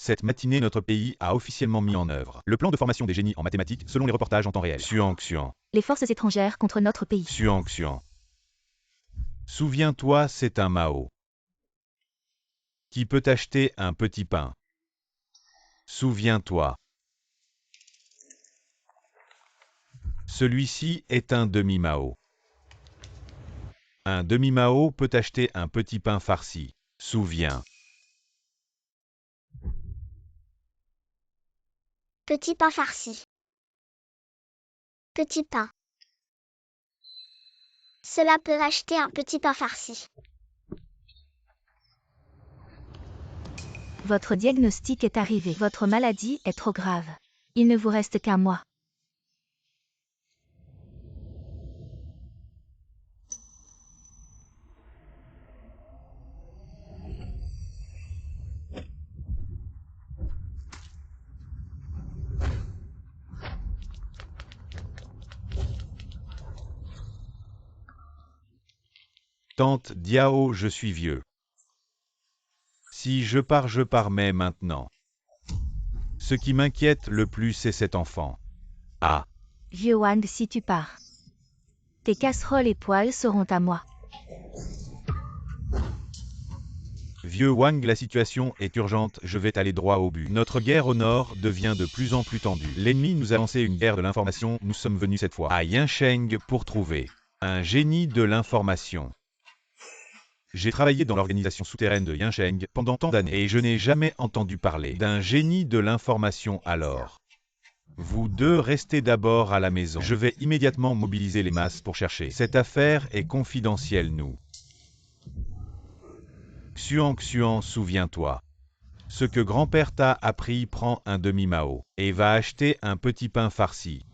Cette matinée, notre pays a officiellement mis en œuvre le plan de formation des génies en mathématiques selon les reportages en temps réel. Xuan. Les forces étrangères contre notre pays. Xuan. Souviens-toi, c'est un Mao qui peut acheter un petit pain. Souviens-toi. Celui-ci est un demi-Mao. Un demi-Mao peut acheter un petit pain farci. Souviens. Petit pain farci. Petit pain. Cela peut acheter un petit pain farci. Votre diagnostic est arrivé. Votre maladie est trop grave. Il ne vous reste qu'un mois. Tante Diao, je suis vieux. Si je pars mais maintenant. Ce qui m'inquiète le plus, c'est cet enfant. Ah, Vieux Wang, si tu pars. Tes casseroles et poêles seront à moi. vieux Wang, la situation est urgente, je vais aller droit au but. Notre guerre au nord devient de plus en plus tendue. L'ennemi nous a lancé une guerre de l'information, nous sommes venus cette fois à Yansheng pour trouver un génie de l'information. J'ai travaillé dans l'organisation souterraine de Yansheng pendant tant d'années et je n'ai jamais entendu parler d'un génie de l'information alors. Vous deux restez d'abord à la maison. Je vais immédiatement mobiliser les masses pour chercher. Cette affaire est confidentielle, nous. Xuan, souviens-toi. Ce que grand-père t'a appris, prend un demi-Mao et va acheter un petit pain farci.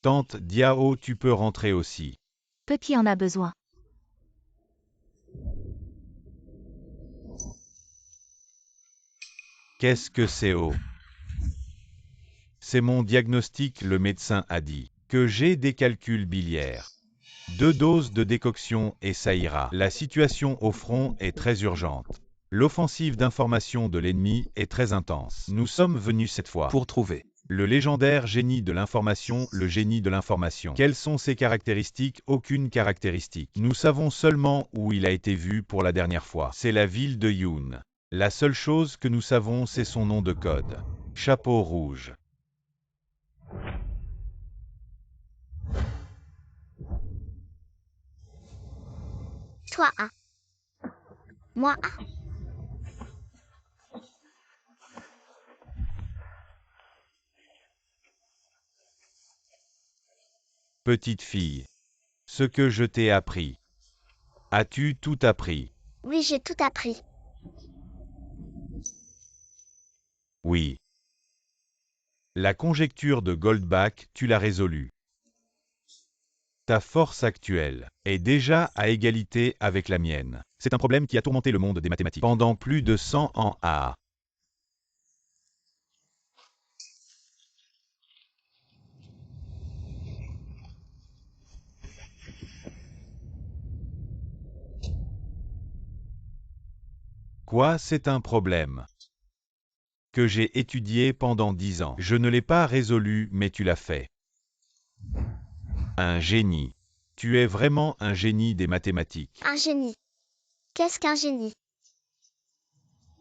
Tante Diao, tu peux rentrer aussi. Peu qui en a besoin. Qu'est-ce que c'est C'est mon diagnostic, le médecin a dit que j'ai des calculs biliaires. 2 doses de décoction et ça ira. La situation au front est très urgente. L'offensive d'information de l'ennemi est très intense. Nous sommes venus cette fois pour trouver le légendaire génie de l'information, le génie de l'information. Quelles sont ses caractéristiques? Aucune caractéristique. Nous savons seulement où il a été vu pour la dernière fois. C'est la ville de Yoon. La seule chose que nous savons, c'est son nom de code. Chapeau rouge. Toi un. Moi un. Petite fille. Ce que je t'ai appris. As-tu tout appris? Oui, j'ai tout appris. Oui. La conjecture de Goldbach, tu l'as résolue. Ta force actuelle est déjà à égalité avec la mienne. C'est un problème qui a tourmenté le monde des mathématiques pendant plus de 100 ans. Quoi, c'est un problème que j'ai étudié pendant 10 ans. Je ne l'ai pas résolu, mais tu l'as fait. Un génie. Tu es vraiment un génie des mathématiques. Un génie. Qu'est-ce qu'un génie?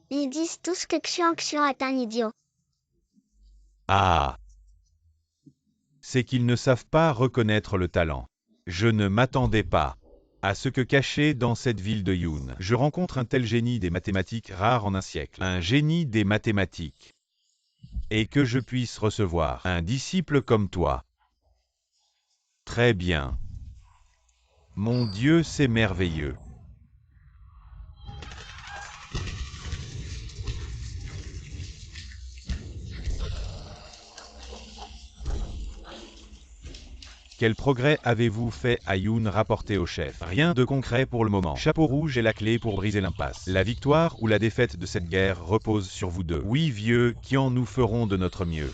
Ils disent tous que Xuan est un idiot. Ah! C'est qu'ils ne savent pas reconnaître le talent. Je ne m'attendais pas à ce que caché dans cette ville de Yoon, je rencontre un tel génie des mathématiques rare en un siècle. Un génie des mathématiques. Et que je puisse recevoir un disciple comme toi. Très bien. Mon Dieu, c'est merveilleux. Quel progrès avez-vous fait à Yoon? Rapporté au chef. Rien de concret pour le moment. Chapeau rouge est la clé pour briser l'impasse. La victoire ou la défaite de cette guerre repose sur vous deux. Oui, vieux, qui en nous ferons de notre mieux.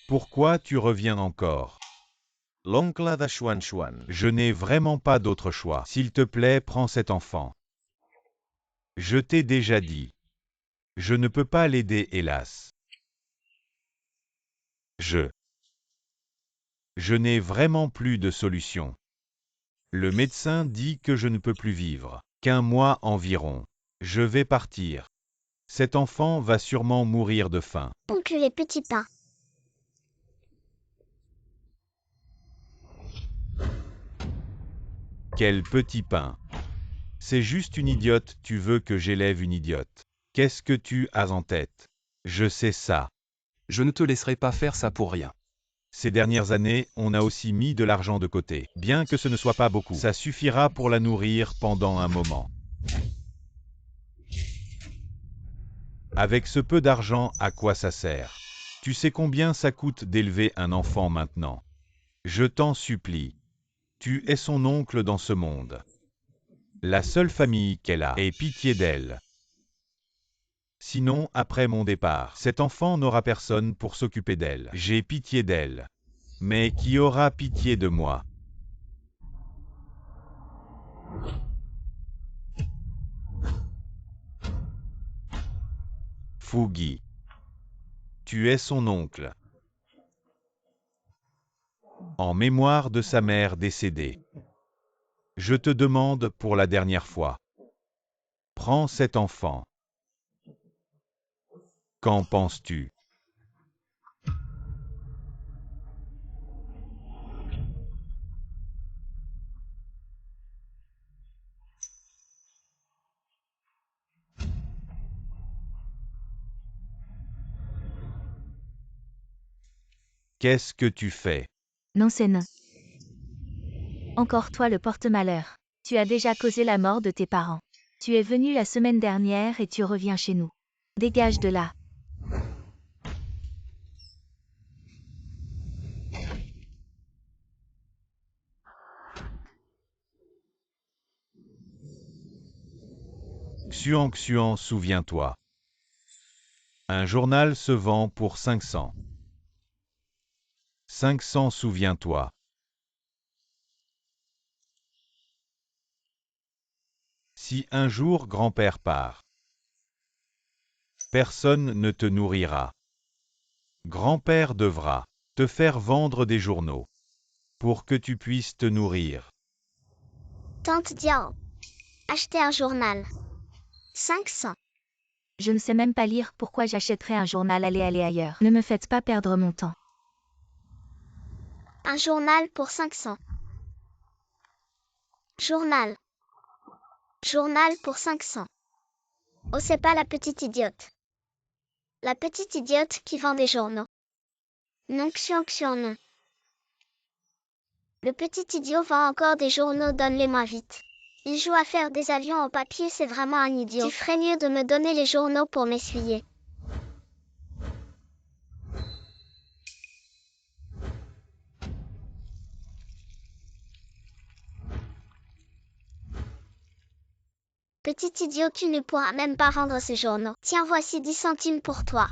Pourquoi tu reviens encore? L'oncle de Xuan Xuan. Je n'ai vraiment pas d'autre choix. S'il te plaît, prends cet enfant. Je t'ai déjà dit. Je ne peux pas l'aider, hélas. Je n'ai vraiment plus de solution. Le médecin dit que je ne peux plus vivre qu'un mois environ. Je vais partir. Cet enfant va sûrement mourir de faim. Oncle les petits pains. Quel petit pain. C'est juste une idiote, tu veux que j'élève une idiote. Qu'est-ce que tu as en tête? Je sais ça. Je ne te laisserai pas faire ça pour rien. Ces dernières années, on a aussi mis de l'argent de côté. Bien que ce ne soit pas beaucoup, ça suffira pour la nourrir pendant un moment. Avec ce peu d'argent, à quoi ça sert? Tu sais combien ça coûte d'élever un enfant maintenant? Je t'en supplie. Tu es son oncle dans ce monde. La seule famille qu'elle a, aie pitié d'elle. Sinon, après mon départ, cet enfant n'aura personne pour s'occuper d'elle. J'ai pitié d'elle. Mais qui aura pitié de moi? Fougi. Tu es son oncle. En mémoire de sa mère décédée. Je te demande pour la dernière fois. Prends cet enfant. Qu'en penses-tu? Qu'est-ce que tu fais? Non, c'est non. Encore toi le porte-malheur. Tu as déjà causé la mort de tes parents. Tu es venu la semaine dernière et tu reviens chez nous. Dégage de là. Xuan Xuan, souviens-toi. Un journal se vend pour 500. 500, souviens-toi. Si un jour grand-père part, personne ne te nourrira. Grand-père devra te faire vendre des journaux pour que tu puisses te nourrir. Tante Diao. Acheter un journal. 500. Je ne sais même pas lire, pourquoi j'achèterais un journal aller ailleurs. Ne me faites pas perdre mon temps. Un journal pour 500. Journal. Journal pour 500. Oh, c'est pas la petite idiote. La petite idiote qui vend des journaux. Non, Xion Xion, non. Le petit idiot vend encore des journaux, donne-les-moi vite. Il joue à faire des avions en papier, c'est vraiment un idiot. Tu ferais mieux de me donner les journaux pour m'essuyer. Petit idiot, tu ne pourras même pas rendre ces journaux. Tiens, voici 10 centimes pour toi.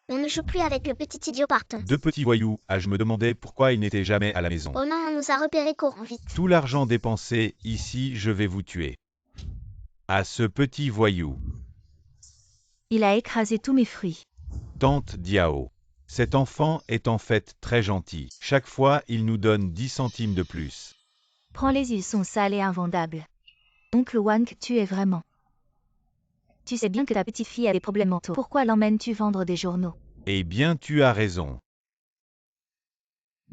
On ne joue plus avec le petit idiot, partons. Deux petits voyous, je me demandais pourquoi ils n'étaient jamais à la maison. Oh non, on nous a repérés, courons vite. Tout l'argent dépensé, ici, je vais vous tuer. À ce petit voyou. Il a écrasé tous mes fruits. Tante Diao. Cet enfant est en fait très gentil. Chaque fois, il nous donne 10 centimes de plus. Prends-les, ils sont sales et invendables. Oncle Wank, tu es vraiment. Tu sais bien que ta petite fille a des problèmes mentaux. Pourquoi l'emmènes-tu vendre des journaux? Eh bien, tu as raison.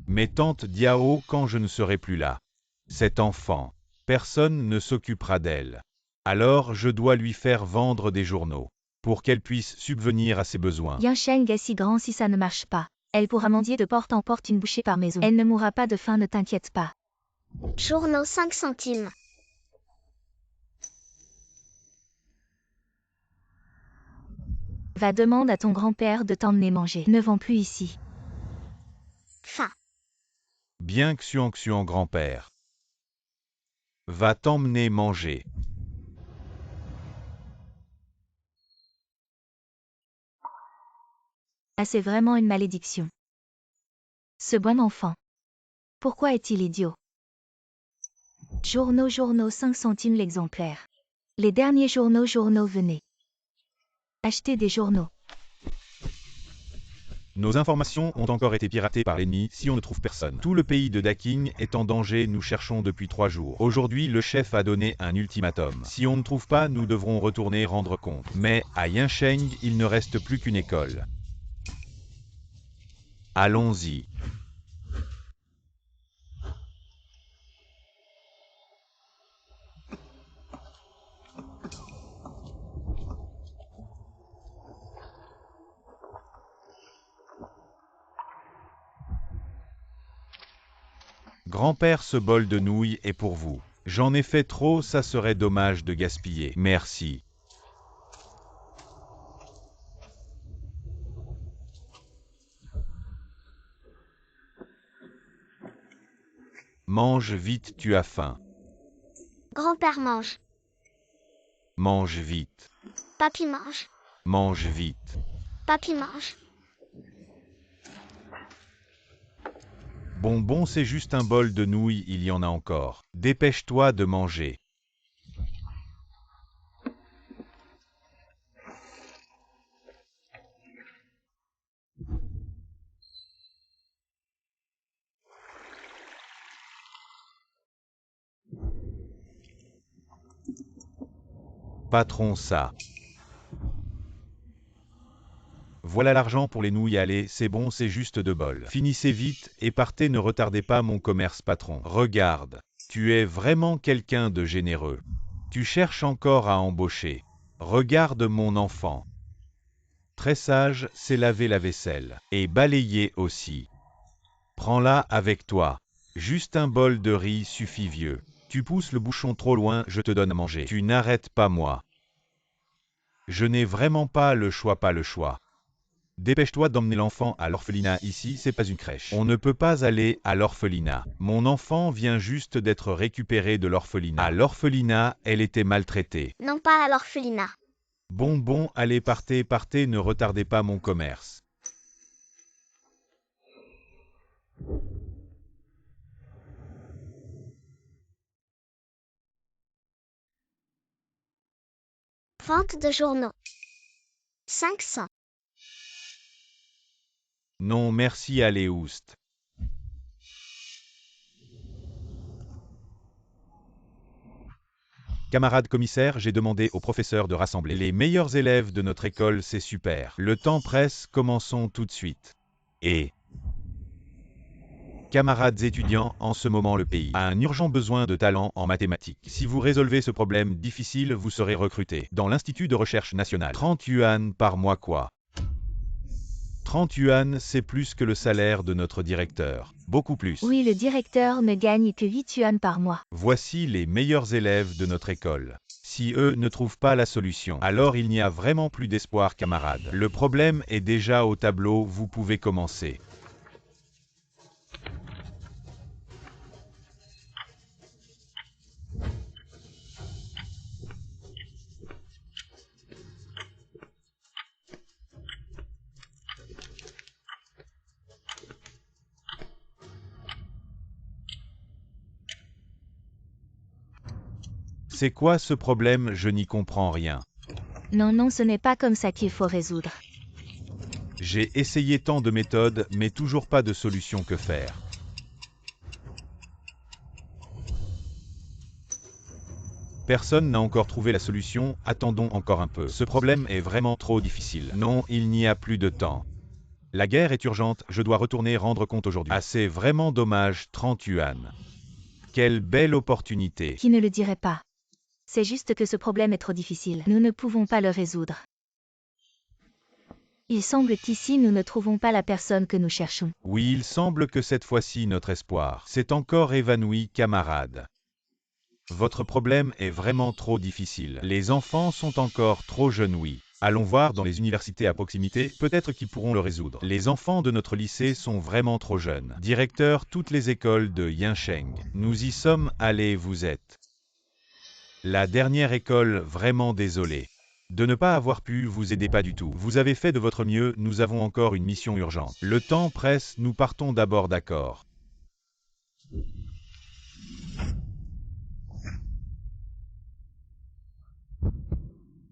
Mais tante Diao, quand je ne serai plus là, cet enfant, personne ne s'occupera d'elle. Alors je dois lui faire vendre des journaux, pour qu'elle puisse subvenir à ses besoins. Yinsheng est si grand, si ça ne marche pas. Elle pourra mendier de porte en porte une bouchée par maison. Elle ne mourra pas de faim, ne t'inquiète pas. Journaux 5 centimes. Va, demande à ton grand-père de t'emmener manger. Ne vends plus ici. Fin. Bien Xuan Xuan, grand-père. Va t'emmener manger. Ah, c'est vraiment une malédiction. Ce bon enfant. Pourquoi est-il idiot? Journaux 5 centimes l'exemplaire. Les derniers journaux venez. Achetez des journaux. Nos informations ont encore été piratées par l'ennemi si on ne trouve personne. Tout le pays de Daking est en danger, nous cherchons depuis 3 jours. Aujourd'hui, le chef a donné un ultimatum. Si on ne trouve pas, nous devrons retourner rendre compte. Mais, à Yinsheng, il ne reste plus qu'une école. Allons-y. Grand-père, ce bol de nouilles est pour vous. J'en ai fait trop, ça serait dommage de gaspiller. Merci. Mange vite, tu as faim. Grand-père mange. Mange vite. Papy mange. Mange vite. Papy mange. Bonbon, c'est juste un bol de nouilles, il y en a encore. Dépêche-toi de manger. Patron, ça. Voilà l'argent pour les nouilles, allez, c'est bon, c'est juste 2 bols. Finissez vite et partez, ne retardez pas mon commerce, patron. Regarde, tu es vraiment quelqu'un de généreux. Tu cherches encore à embaucher. Regarde mon enfant. Très sage, c'est laver la vaisselle. Et balayer aussi. Prends-la avec toi. Juste un bol de riz suffit, vieux. Tu pousses le bouchon trop loin, je te donne à manger. Tu n'arrêtes pas, moi. Je n'ai vraiment pas le choix, Dépêche-toi d'emmener l'enfant à l'orphelinat, ici c'est pas une crèche. On ne peut pas aller à l'orphelinat. Mon enfant vient juste d'être récupéré de l'orphelinat. À l'orphelinat, elle était maltraitée. Non pas à l'orphelinat. Bon, allez, partez, ne retardez pas mon commerce. Vente de journaux. 500. Non merci, allez, oust. Camarade commissaire, j'ai demandé au professeur de rassembler les meilleurs élèves de notre école, c'est super. Le temps presse, commençons tout de suite. Et... Camarades étudiants, en ce moment le pays a un urgent besoin de talent en mathématiques. Si vous résolvez ce problème difficile, vous serez recruté dans l'Institut de recherche nationale. 30 yuan par mois quoi? 30 yuan, c'est plus que le salaire de notre directeur. Beaucoup plus. Oui, le directeur ne gagne que 8 yuan par mois. Voici les meilleurs élèves de notre école. Si eux ne trouvent pas la solution, alors il n'y a vraiment plus d'espoir, camarades. Le problème est déjà au tableau, vous pouvez commencer. C'est quoi ce problème? Je n'y comprends rien. Non, ce n'est pas comme ça qu'il faut résoudre. J'ai essayé tant de méthodes, mais toujours pas de solution. Que faire? Personne n'a encore trouvé la solution, attendons encore un peu. Ce problème est vraiment trop difficile. Non, il n'y a plus de temps. La guerre est urgente, je dois retourner rendre compte aujourd'hui. Ah, c'est vraiment dommage, 30 yuan. Quelle belle opportunité. Qui ne le dirait pas? C'est juste que ce problème est trop difficile. Nous ne pouvons pas le résoudre. Il semble qu'ici nous ne trouvons pas la personne que nous cherchons. Oui, il semble que cette fois-ci notre espoir s'est encore évanoui, camarades. Votre problème est vraiment trop difficile. Les enfants sont encore trop jeunes, oui. Allons voir dans les universités à proximité, peut-être qu'ils pourront le résoudre. Les enfants de notre lycée sont vraiment trop jeunes. Directeur, toutes les écoles de Yinsheng. Nous y sommes allés, vous êtes. La dernière école, vraiment désolé. De ne pas avoir pu vous aider pas du tout. Vous avez fait de votre mieux, nous avons encore une mission urgente. Le temps presse, nous partons d'abord, d'accord.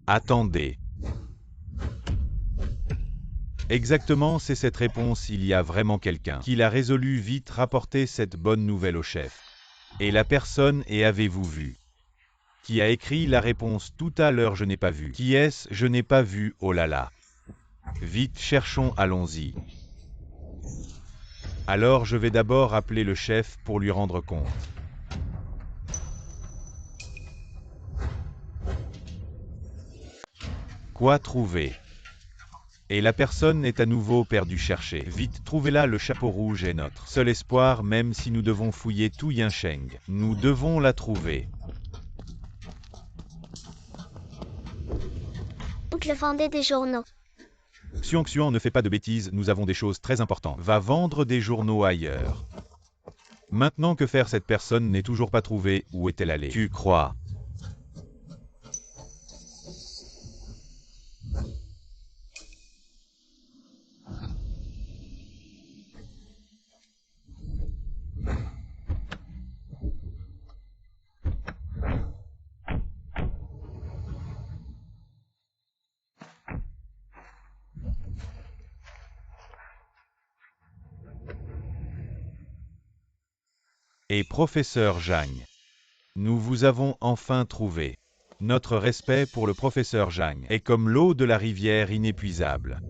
Attendez. Exactement, c'est cette réponse, il y a vraiment quelqu'un qui l'a résolu, vite rapporter cette bonne nouvelle au chef. Et la personne, et avez-vous vu? Qui a écrit la réponse tout à l'heure, je n'ai pas vu. Qui est-ce? Je n'ai pas vu, oh là là. Vite, cherchons, allons-y. Alors je vais d'abord appeler le chef pour lui rendre compte. Quoi trouver? Et la personne est à nouveau perdue, cherchez. Vite, trouvez-la, le chapeau rouge est notre seul espoir, même si nous devons fouiller tout Yincheng. Nous devons la trouver. Oncle vendait des journaux. Xuan, ne fais pas de bêtises, nous avons des choses très importantes. Va vendre des journaux ailleurs. Maintenant, que faire? Cette personne n'est toujours pas trouvée, où est-elle allée? Tu crois? Et professeur Zhang, nous vous avons enfin trouvé. Notre respect pour le professeur Zhang est comme l'eau de la rivière inépuisable.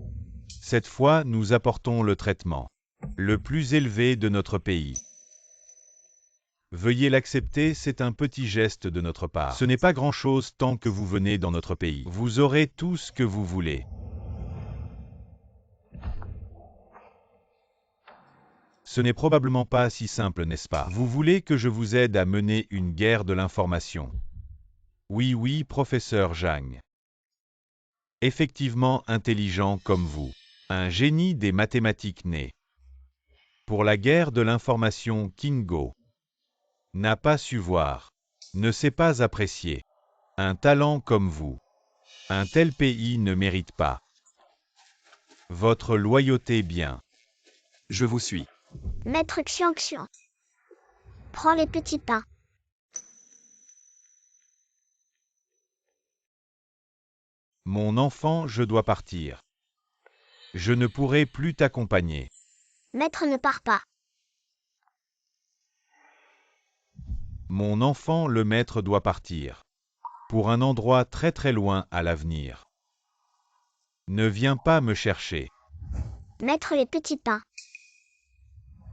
Cette fois, nous apportons le traitement le plus élevé de notre pays. Veuillez l'accepter, c'est un petit geste de notre part. Ce n'est pas grand-chose tant que vous venez dans notre pays. Vous aurez tout ce que vous voulez. Ce n'est probablement pas si simple, n'est-ce pas? Vous voulez que je vous aide à mener une guerre de l'information? Oui, professeur Zhang. Effectivement intelligent comme vous. Un génie des mathématiques né. Pour la guerre de l'information, Kingo n'a pas su voir, ne sait pas apprécier. Un talent comme vous. Un tel pays ne mérite pas. Votre loyauté bien. Je vous suis. Maître Xiang. Prends les petits pains. Mon enfant, je dois partir. Je ne pourrai plus t'accompagner. Maître ne part pas. Mon enfant, le maître doit partir. Pour un endroit très très loin à l'avenir. Ne viens pas me chercher. Maître les petits pains.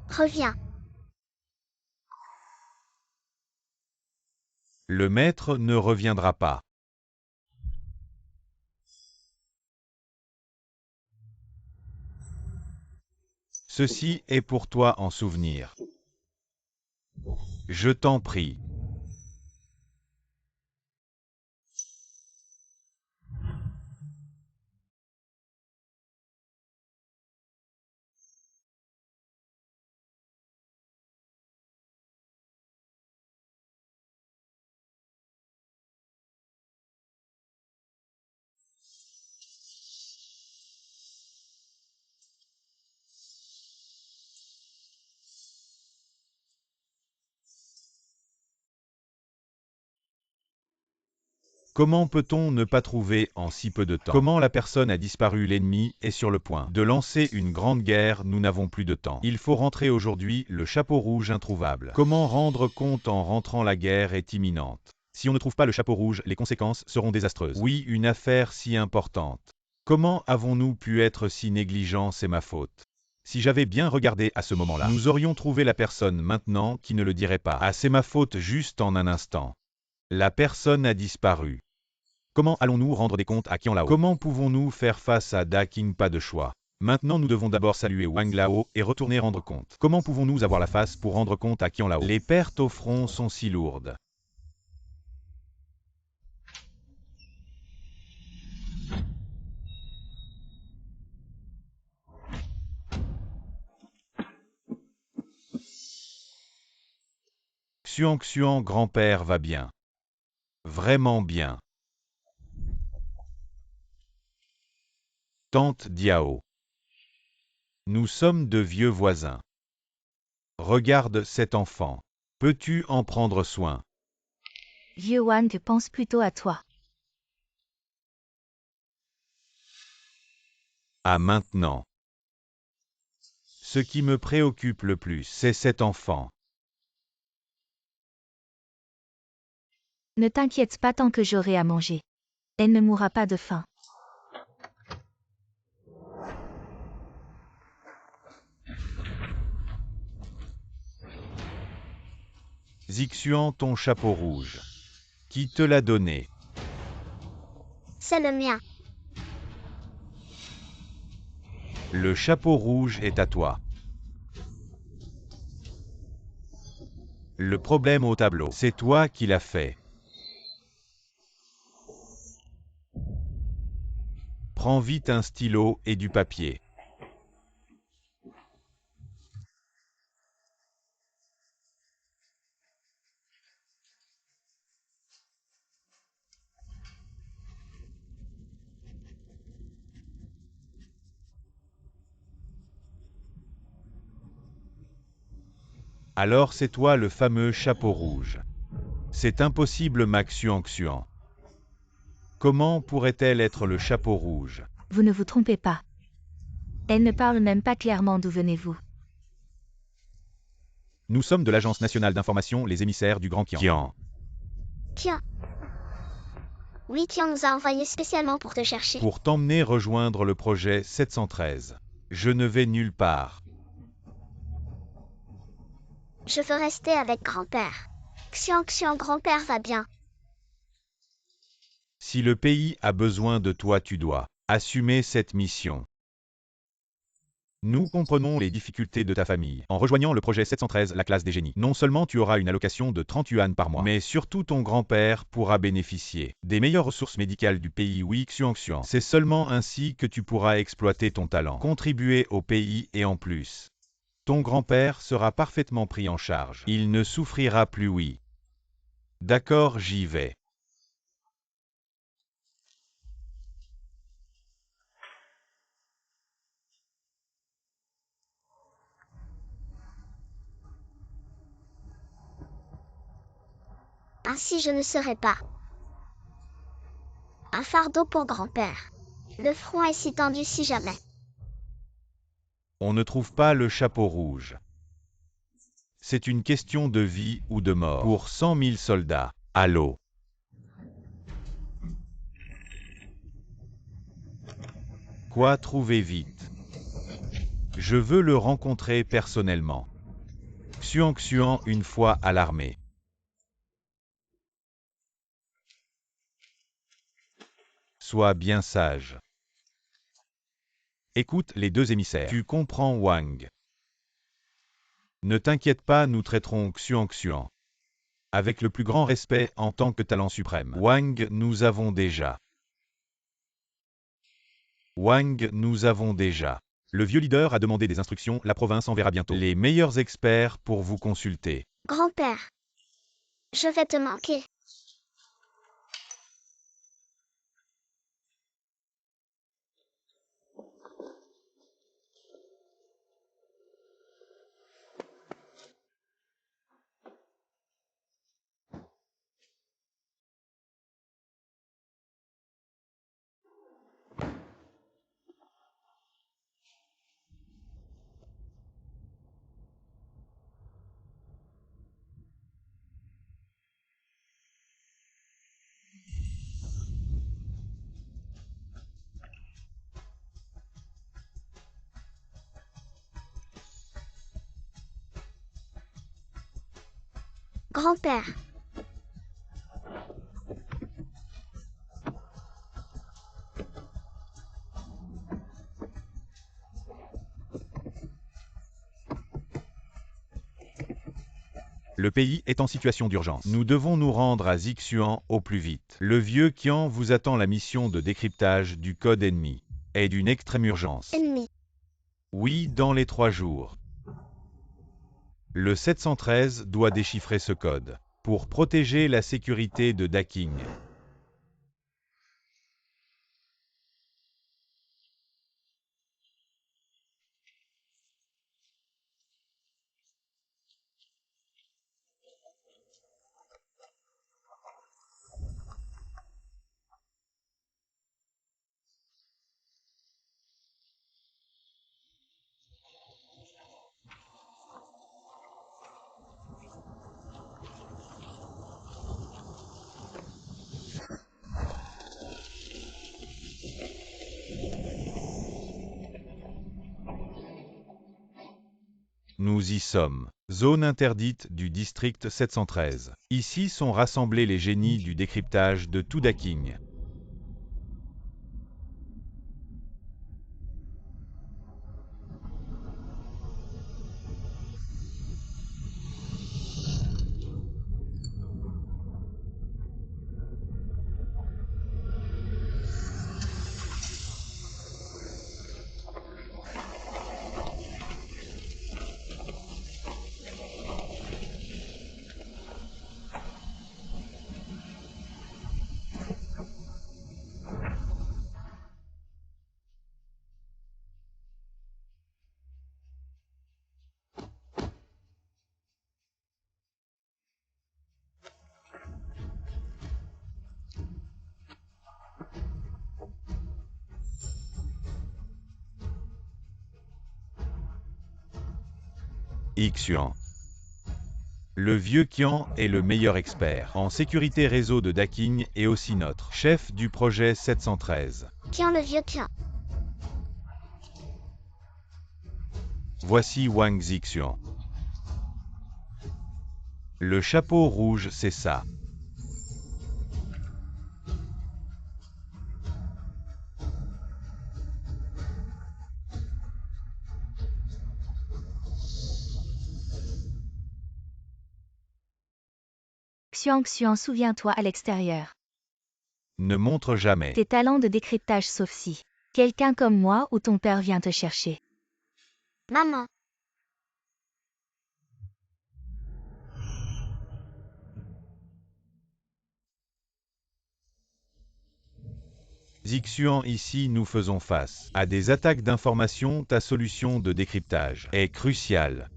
Reviens. Le maître ne reviendra pas. Ceci est pour toi en souvenir. Je t'en prie. Comment peut-on ne pas trouver en si peu de temps? Comment la personne a disparu? L'ennemi est sur le point de lancer une grande guerre, nous n'avons plus de temps. Il faut rentrer aujourd'hui, le chapeau rouge introuvable. Comment rendre compte en rentrant? La guerre est imminente. Si on ne trouve pas le chapeau rouge, les conséquences seront désastreuses. Oui, une affaire si importante. Comment avons-nous pu être si négligents? C'est ma faute. Si j'avais bien regardé à ce moment-là, nous aurions trouvé la personne maintenant qui ne le dirait pas. Ah, c'est ma faute juste en un instant. La personne a disparu. Comment allons-nous rendre des comptes à Qianlao? Comment pouvons-nous faire face à Da King? Pas de choix. Maintenant nous devons d'abord saluer Wang Lao et retourner rendre compte. Comment pouvons-nous avoir la face pour rendre compte à Qianlao? Les pertes au front sont si lourdes. Xuan, grand-père va bien. Vraiment bien. Tante Diao. Nous sommes de vieux voisins. Regarde cet enfant. Peux-tu en prendre soin? Vieux Wang pense plutôt à toi. À maintenant. Ce qui me préoccupe le plus, c'est cet enfant. Ne t'inquiète pas tant que j'aurai à manger. Elle ne mourra pas de faim. Zixuan, ton chapeau rouge. Qui te l'a donné? C'est le mien. Le chapeau rouge est à toi. Le problème au tableau, c'est toi qui l'as fait. Prends vite un stylo et du papier. Alors c'est toi le fameux chapeau rouge. C'est impossible, Max Xuan. Comment pourrait-elle être le chapeau rouge? Vous ne vous trompez pas. Elle ne parle même pas clairement d'où venez-vous. Nous sommes de l'Agence nationale d'information, les émissaires du Grand Qian. Tiens. Oui, Tian nous a envoyés spécialement pour te chercher. Pour t'emmener rejoindre le projet 713. Je ne vais nulle part. Je veux rester avec grand-père. Xian, grand-père va bien. Si le pays a besoin de toi, tu dois assumer cette mission. Nous comprenons les difficultés de ta famille. En rejoignant le projet 713, la classe des génies, non seulement tu auras une allocation de 30 yuan par mois, mais surtout ton grand-père pourra bénéficier des meilleures ressources médicales du pays. Oui, Xuan. C'est seulement ainsi que tu pourras exploiter ton talent, contribuer au pays et en plus, ton grand-père sera parfaitement pris en charge. Il ne souffrira plus, oui. D'accord, j'y vais. Ainsi je ne serai pas un fardeau pour grand-père. Le front est si tendu si jamais. On ne trouve pas le chapeau rouge. C'est une question de vie ou de mort pour 100 000 soldats. Allô? Quoi, trouver vite? Je veux le rencontrer personnellement. Xuan, une fois à l'armée. Sois bien sage. Écoute les deux émissaires. Tu comprends, Wang? Ne t'inquiète pas, nous traiterons Xuan avec le plus grand respect en tant que talent suprême. Wang, nous avons déjà. Le vieux leader a demandé des instructions, la province enverra bientôt les meilleurs experts pour vous consulter. Grand-père, je vais te manquer. Grand-père, Le pays est en situation d'urgence. Nous devons nous rendre à Zixuan au plus vite. Le vieux Qian vous attend. La mission de décryptage du code ennemi est d'une extrême urgence. ennemi. Oui, dans les 3 jours. Le 713 doit déchiffrer ce code pour protéger la sécurité de Daking. Nous y sommes. Zone interdite du district 713. Ici sont rassemblés les génies du décryptage de tout Daking. Ixuan. Le vieux Qian est le meilleur expert en sécurité réseau de Daking et aussi notre chef du projet 713. Qian le vieux Qian. Voici Wang Xixian. Le chapeau rouge, c'est ça. Xiang, souviens-toi à l'extérieur. Ne montre jamais. Tes talents de décryptage sauf si quelqu'un comme moi ou ton père vient te chercher. Maman. Xixian, ici nous faisons face à des attaques d'information. Ta solution de décryptage est cruciale.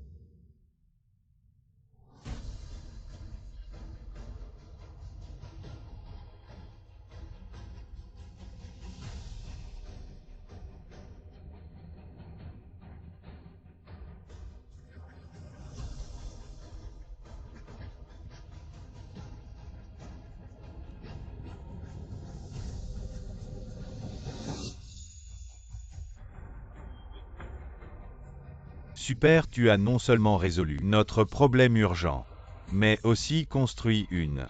Super, tu as non seulement résolu notre problème urgent, mais aussi construit une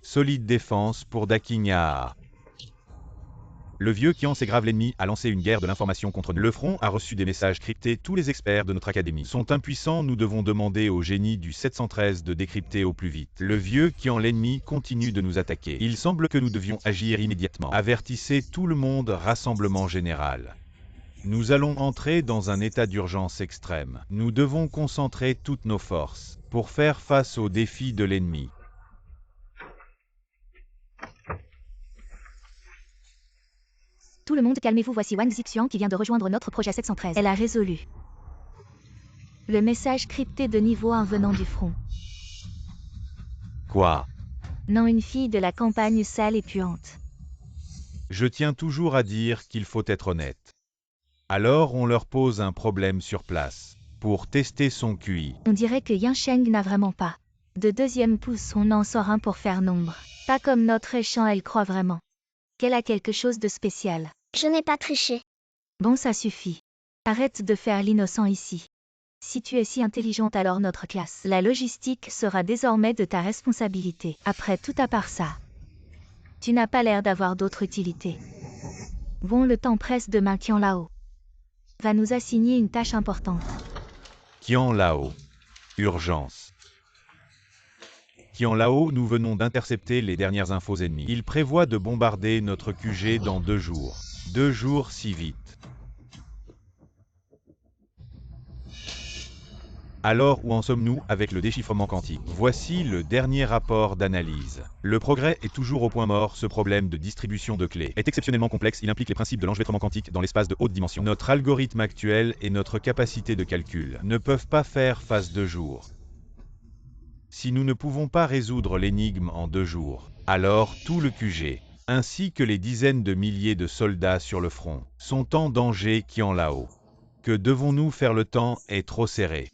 solide défense pour Daking Aa. Le vieux Qian, c'est grave, l'ennemi a lancé une guerre de l'information contre nous. Le front a reçu des messages cryptés. Tous les experts de notre académie sont impuissants. Nous devons demander au génie du 713 de décrypter au plus vite. Le vieux Qian, l'ennemi continue de nous attaquer. Il semble que nous devions agir immédiatement. Avertissez tout le monde, rassemblement général. Nous allons entrer dans un état d'urgence extrême. Nous devons concentrer toutes nos forces pour faire face aux défis de l'ennemi. Tout le monde, calmez-vous, voici Wang Xixian qui vient de rejoindre notre projet 713. Elle a résolu le message crypté de niveau 1 venant du front. Quoi? Non, une fille de la campagne sale et puante. Je tiens toujours à dire qu'il faut être honnête. Alors on leur pose un problème sur place, pour tester son QI. On dirait que Yansheng n'a vraiment pas de deuxième pouce, on en sort un pour faire nombre. Pas comme notre échange, elle croit vraiment qu'elle a quelque chose de spécial. Je n'ai pas triché. Bon, ça suffit. Arrête de faire l'innocent ici. Si tu es si intelligente, alors notre classe, la logistique sera désormais de ta responsabilité. Après tout, à part ça, tu n'as pas l'air d'avoir d'autre utilité. Bon, le temps presse, demain Qian Lao va nous assigner une tâche importante. Qian Lao. Urgence. Qian Lao, nous venons d'intercepter les dernières infos ennemies. Il prévoit de bombarder notre QG dans 2 jours. 2 jours si vite. Alors où en sommes-nous avec le déchiffrement quantique? Voici le dernier rapport d'analyse. Le progrès est toujours au point mort. Ce problème de distribution de clés est exceptionnellement complexe. Il implique les principes de l'enchevêtrement quantique dans l'espace de haute dimension. Notre algorithme actuel et notre capacité de calcul ne peuvent pas faire face 2 jours. Si nous ne pouvons pas résoudre l'énigme en 2 jours, alors tout le QG, ainsi que les dizaines de milliers de soldats sur le front, sont en danger. Qian Lao. Que devons-nous faire? Le temps est trop serré.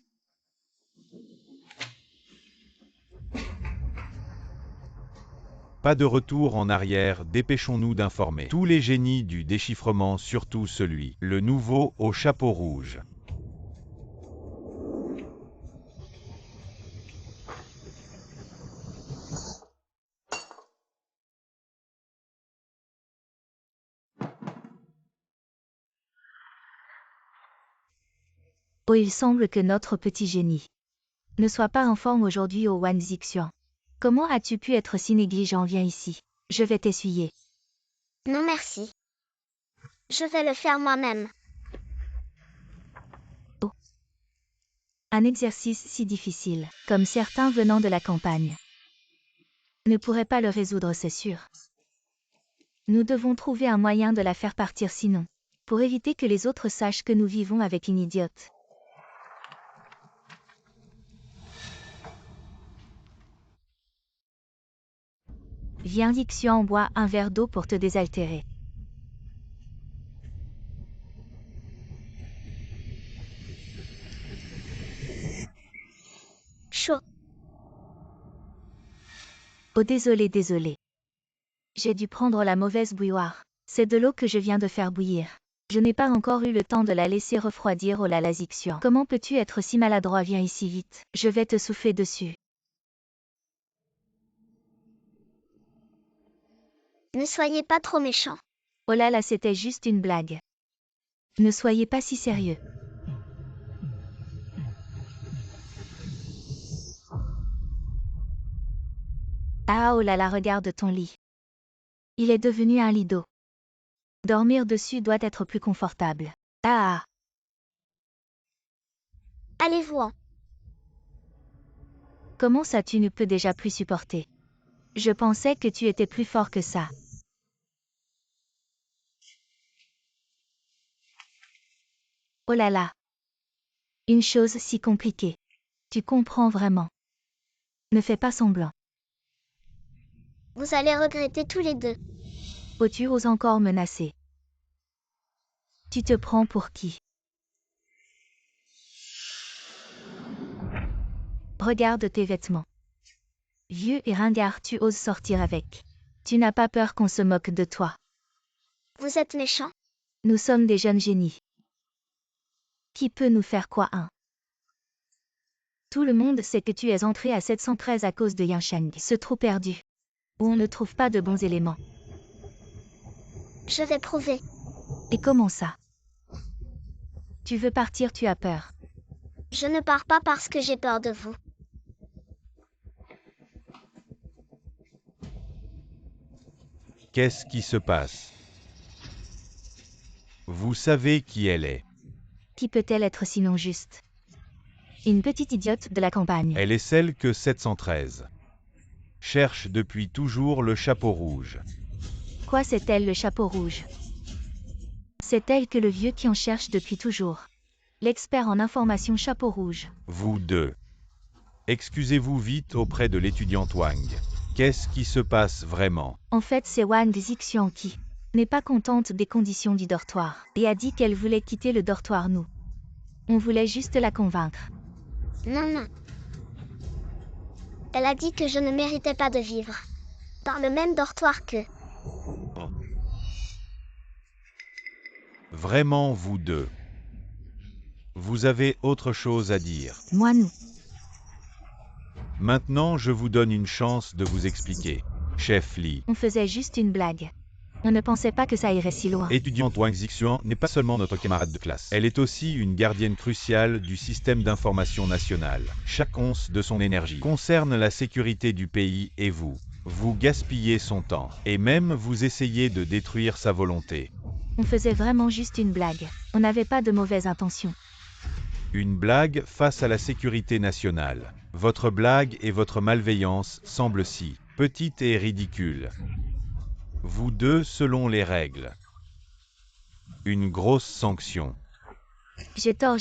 Pas de retour en arrière, dépêchons-nous d'informer tous les génies du déchiffrement, surtout celui, le nouveau au chapeau rouge. Oh, il semble que notre petit génie ne soit pas en forme aujourd'hui au Wan Zixian. Comment as-tu pu être si négligent? Viens ici. Je vais t'essuyer. Non merci. Je vais le faire moi-même. Un exercice si difficile, comme certains venant de la campagne ne pourraient pas le résoudre, c'est sûr. Nous devons trouver un moyen de la faire partir sinon, pour éviter que les autres sachent que nous vivons avec une idiote. Viens Zixian, bois un verre d'eau pour te désaltérer. Chaud. Oh désolé. J'ai dû prendre la mauvaise bouilloire. C'est de l'eau que je viens de faire bouillir. Je n'ai pas encore eu le temps de la laisser refroidir. Oh là là Zixian. Comment peux-tu être si maladroit? Viens ici vite. Je vais te souffler dessus. Ne soyez pas trop méchant. Oh là là, c'était juste une blague. Ne soyez pas si sérieux. Ah oh là là, regarde ton lit. Il est devenu un lit d'eau. Dormir dessus doit être plus confortable. Ah. Allez-vous-en. Comment ça tu ne peux déjà plus supporter? Je pensais que tu étais plus fort que ça. Oh là là. Une chose si compliquée. Tu comprends vraiment. Ne fais pas semblant. Vous allez regretter tous les deux. Oh, tu oses encore menacer. Tu te prends pour qui? Regarde tes vêtements. Vieux et ringard, tu oses sortir avec. Tu n'as pas peur qu'on se moque de toi. Vous êtes méchant. Nous sommes des jeunes génies. Qui peut nous faire quoi hein? Tout le monde sait que tu es entré à 713 à cause de Yansheng, ce trou perdu, où on ne trouve pas de bons éléments. Je vais prouver. Et comment ça? Tu veux partir, tu as peur. Je ne pars pas parce que j'ai peur de vous. Qu'est-ce qui se passe? Vous savez qui elle est. Qui peut-elle être sinon juste une petite idiote de la campagne? Elle est celle que 713 cherche depuis toujours, le chapeau rouge. Quoi, c'est elle le chapeau rouge? C'est elle que le vieux qui en cherche depuis toujours. L'expert en information chapeau rouge. Vous deux. Excusez-vous vite auprès de l'étudiante Wang. Qu'est-ce qui se passe vraiment? En fait, c'est Wang Zixian qui n'est pas contente des conditions du dortoir et a dit qu'elle voulait quitter le dortoir. Nous, on voulait juste la convaincre. Non. Elle a dit que je ne méritais pas de vivre dans le même dortoir que... Vraiment, vous deux. Vous avez autre chose à dire. Moi, nous. Maintenant, je vous donne une chance de vous expliquer. Chef Li. On faisait juste une blague. On ne pensait pas que ça irait si loin. Étudiante Wang Zixian n'est pas seulement notre camarade de classe. Elle est aussi une gardienne cruciale du système d'information national. Chaque once de son énergie concerne la sécurité du pays et vous gaspillez son temps. Et même vous essayez de détruire sa volonté. On faisait vraiment juste une blague. On n'avait pas de mauvaises intentions. Une blague face à la sécurité nationale. Votre blague et votre malveillance semblent si petites et ridicules. Vous deux, selon les règles. Une grosse sanction. J'ai tort,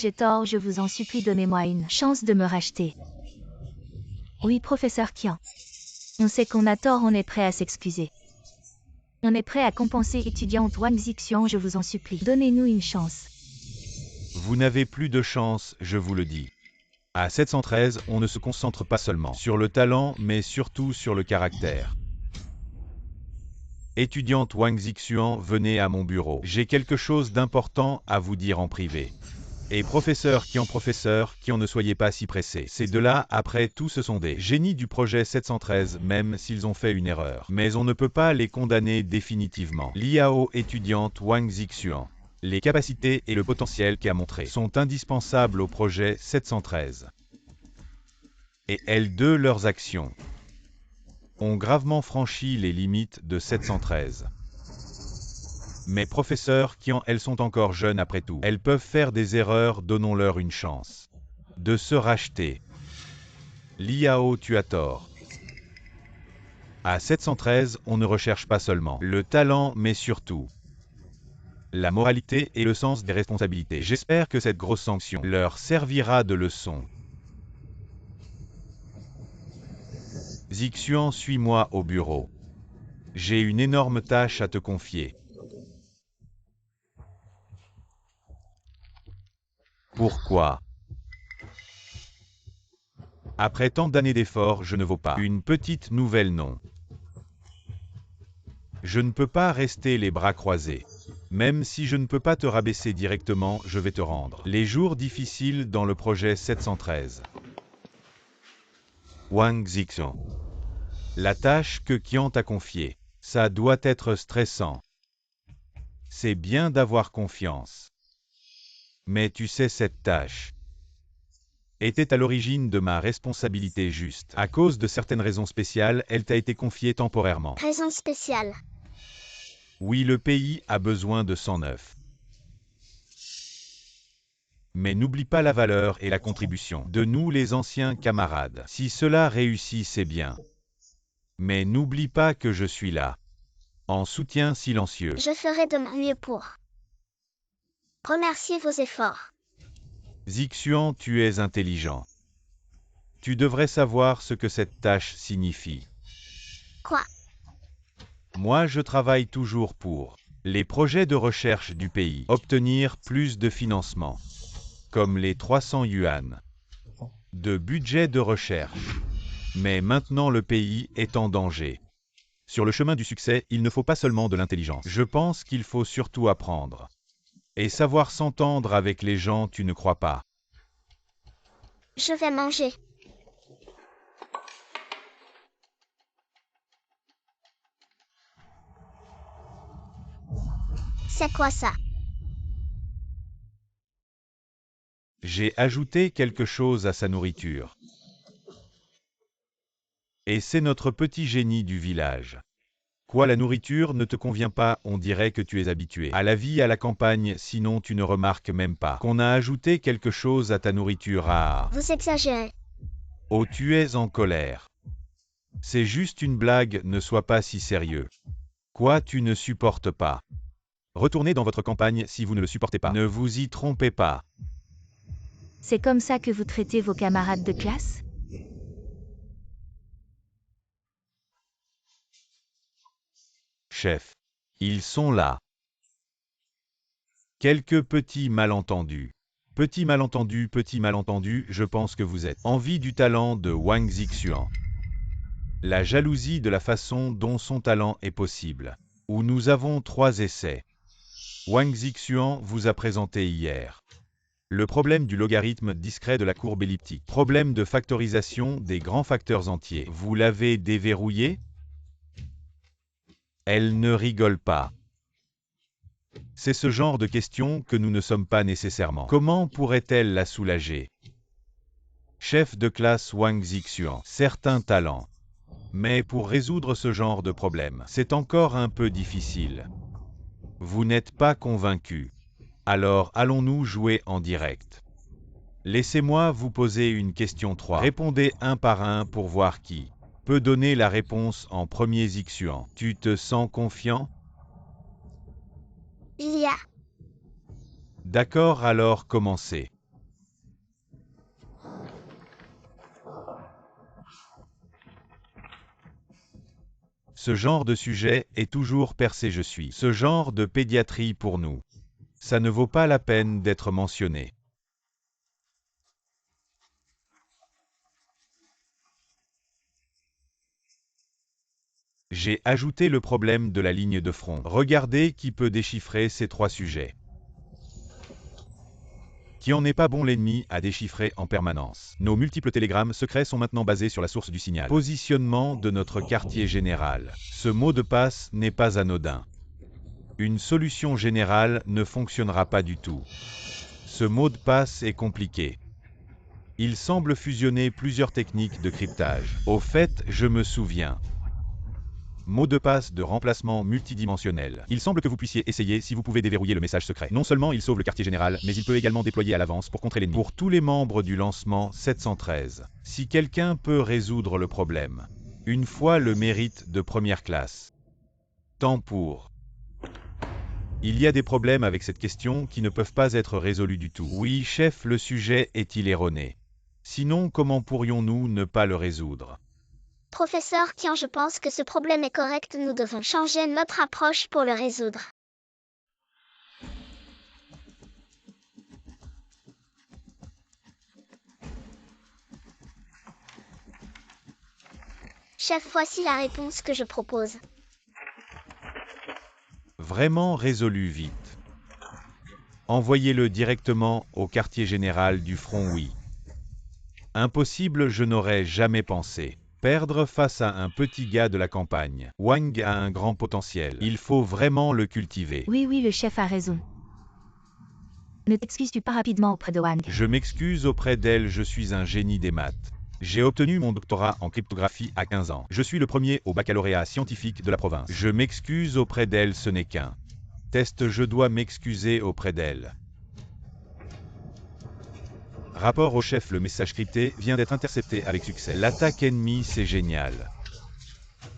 je vous en supplie, donnez-moi une chance de me racheter. Oui, professeur Qian. On sait qu'on a tort, on est prêt à s'excuser. On est prêt à compenser, étudiante Wang Zixian, je vous en supplie. Donnez-nous une chance. Vous n'avez plus de chance, je vous le dis. À 713, on ne se concentre pas seulement sur le talent, mais surtout sur le caractère. Étudiante Wang Zixian, venez à mon bureau. J'ai quelque chose d'important à vous dire en privé. Et professeur Qian, ne soyez pas si pressé. Ces deux-là, après tout, ce sont des génies du projet 713, même s'ils ont fait une erreur. Mais on ne peut pas les condamner définitivement. Liao, étudiante Wang Zixian. Les capacités et le potentiel qu'a montré sont indispensables au projet 713. Et L2 leurs actions ont gravement franchi les limites de 713. Mais professeurs elles sont encore jeunes après tout. Elles peuvent faire des erreurs, donnons-leur une chance de se racheter. Liao, tu as tort. À 713, on ne recherche pas seulement le talent, mais surtout la moralité et le sens des responsabilités. J'espère que cette grosse sanction leur servira de leçon. Zixuan, suis-moi au bureau. J'ai une énorme tâche à te confier. Pourquoi? Après tant d'années d'efforts, je ne vaux pas une petite nouvelle, non. Je ne peux pas rester les bras croisés. Même si je ne peux pas te rabaisser directement, je vais te rendre les jours difficiles dans le projet 713. Wang Zixuan. La tâche que Qian t'a confiée, ça doit être stressant. C'est bien d'avoir confiance. Mais tu sais, cette tâche était à l'origine de ma responsabilité juste. À cause de certaines raisons spéciales, elle t'a été confiée temporairement. Raison spéciale. Oui, le pays a besoin de 109. Mais n'oublie pas la valeur et la contribution de nous les anciens camarades. Si cela réussit, c'est bien. Mais n'oublie pas que je suis là, en soutien silencieux. Je ferai de mon mieux pour remercier vos efforts. Zixuan, tu es intelligent. Tu devrais savoir ce que cette tâche signifie. Quoi? Moi, je travaille toujours pour les projets de recherche du pays, obtenir plus de financement, comme les 300 yuan de budget de recherche. Mais maintenant, le pays est en danger. Sur le chemin du succès, il ne faut pas seulement de l'intelligence. Je pense qu'il faut surtout apprendre et savoir s'entendre avec les gens, tu ne crois pas? Je vais manger. C'est quoi ça? J'ai ajouté quelque chose à sa nourriture. Et c'est notre petit génie du village. Quoi, la nourriture ne te convient pas? On dirait que tu es habitué à la vie à la campagne, sinon tu ne remarques même pas qu'on a ajouté quelque chose à ta nourriture. Ah! Vous exagérez. Oh, tu es en colère. C'est juste une blague, ne sois pas si sérieux. Quoi, tu ne supportes pas? Retournez dans votre campagne si vous ne le supportez pas. Ne vous y trompez pas. C'est comme ça que vous traitez vos camarades de classe? Chef, ils sont là. Quelques petits malentendus. Petit malentendu, je pense que vous êtes envie du talent de Wang Zixuan. La jalousie de la façon dont son talent est possible. Où nous avons 3 essais. Wang Zixuan vous a présenté hier le problème du logarithme discret de la courbe elliptique. Problème de factorisation des grands facteurs entiers. Vous l'avez déverrouillé? Elle ne rigole pas. C'est ce genre de question que nous ne sommes pas nécessairement. Comment pourrait-elle la soulager? Chef de classe Wang Zixuan, certains talents. Mais pour résoudre ce genre de problème, c'est encore un peu difficile. Vous n'êtes pas convaincu. Alors allons-nous jouer en direct? Laissez-moi vous poser une question 3. Répondez un par un pour voir qui peut donner la réponse en premier. Zixuan, tu te sens confiant? Il y a. D'accord, alors commencez. Ce genre de sujet est toujours percé. Je suis ce genre de pédiatrie pour nous. Ça ne vaut pas la peine d'être mentionné. J'ai ajouté le problème de la ligne de front. Regardez qui peut déchiffrer ces 3 sujets. Qui en est pas bon l'ennemi à déchiffrer en permanence. Nos multiples télégrammes secrets sont maintenant basés sur la source du signal. Positionnement de notre quartier général. Ce mot de passe n'est pas anodin. Une solution générale ne fonctionnera pas du tout. Ce mot de passe est compliqué. Il semble fusionner plusieurs techniques de cryptage. Au fait, je me souviens. Mot de passe de remplacement multidimensionnel. Il semble que vous puissiez essayer si vous pouvez déverrouiller le message secret. Non seulement il sauve le quartier général, mais il peut également déployer à l'avance pour contrer l'ennemi. Pour tous les membres du lancement 713, si quelqu'un peut résoudre le problème, une fois le mérite de première classe. Temps pour. Il y a des problèmes avec cette question qui ne peuvent pas être résolus du tout. Oui, chef, le sujet est-il erroné? Sinon, comment pourrions-nous ne pas le résoudre? Professeur Qian, je pense que ce problème est correct, nous devons changer notre approche pour le résoudre. Chef, voici la réponse que je propose. Vraiment résolu vite. Envoyez-le directement au quartier général du front, oui. Impossible, je n'aurais jamais pensé. Perdre face à un petit gars de la campagne. Wang a un grand potentiel. Il faut vraiment le cultiver. Oui, le chef a raison. Ne t'excuses-tu pas rapidement auprès de Wang? Je m'excuse auprès d'elle, je suis un génie des maths. J'ai obtenu mon doctorat en cryptographie à 15 ans. Je suis le premier au baccalauréat scientifique de la province. Je m'excuse auprès d'elle, ce n'est qu'un test, je dois m'excuser auprès d'elle. Rapport au chef, le message crypté vient d'être intercepté avec succès. L'attaque ennemie, c'est génial.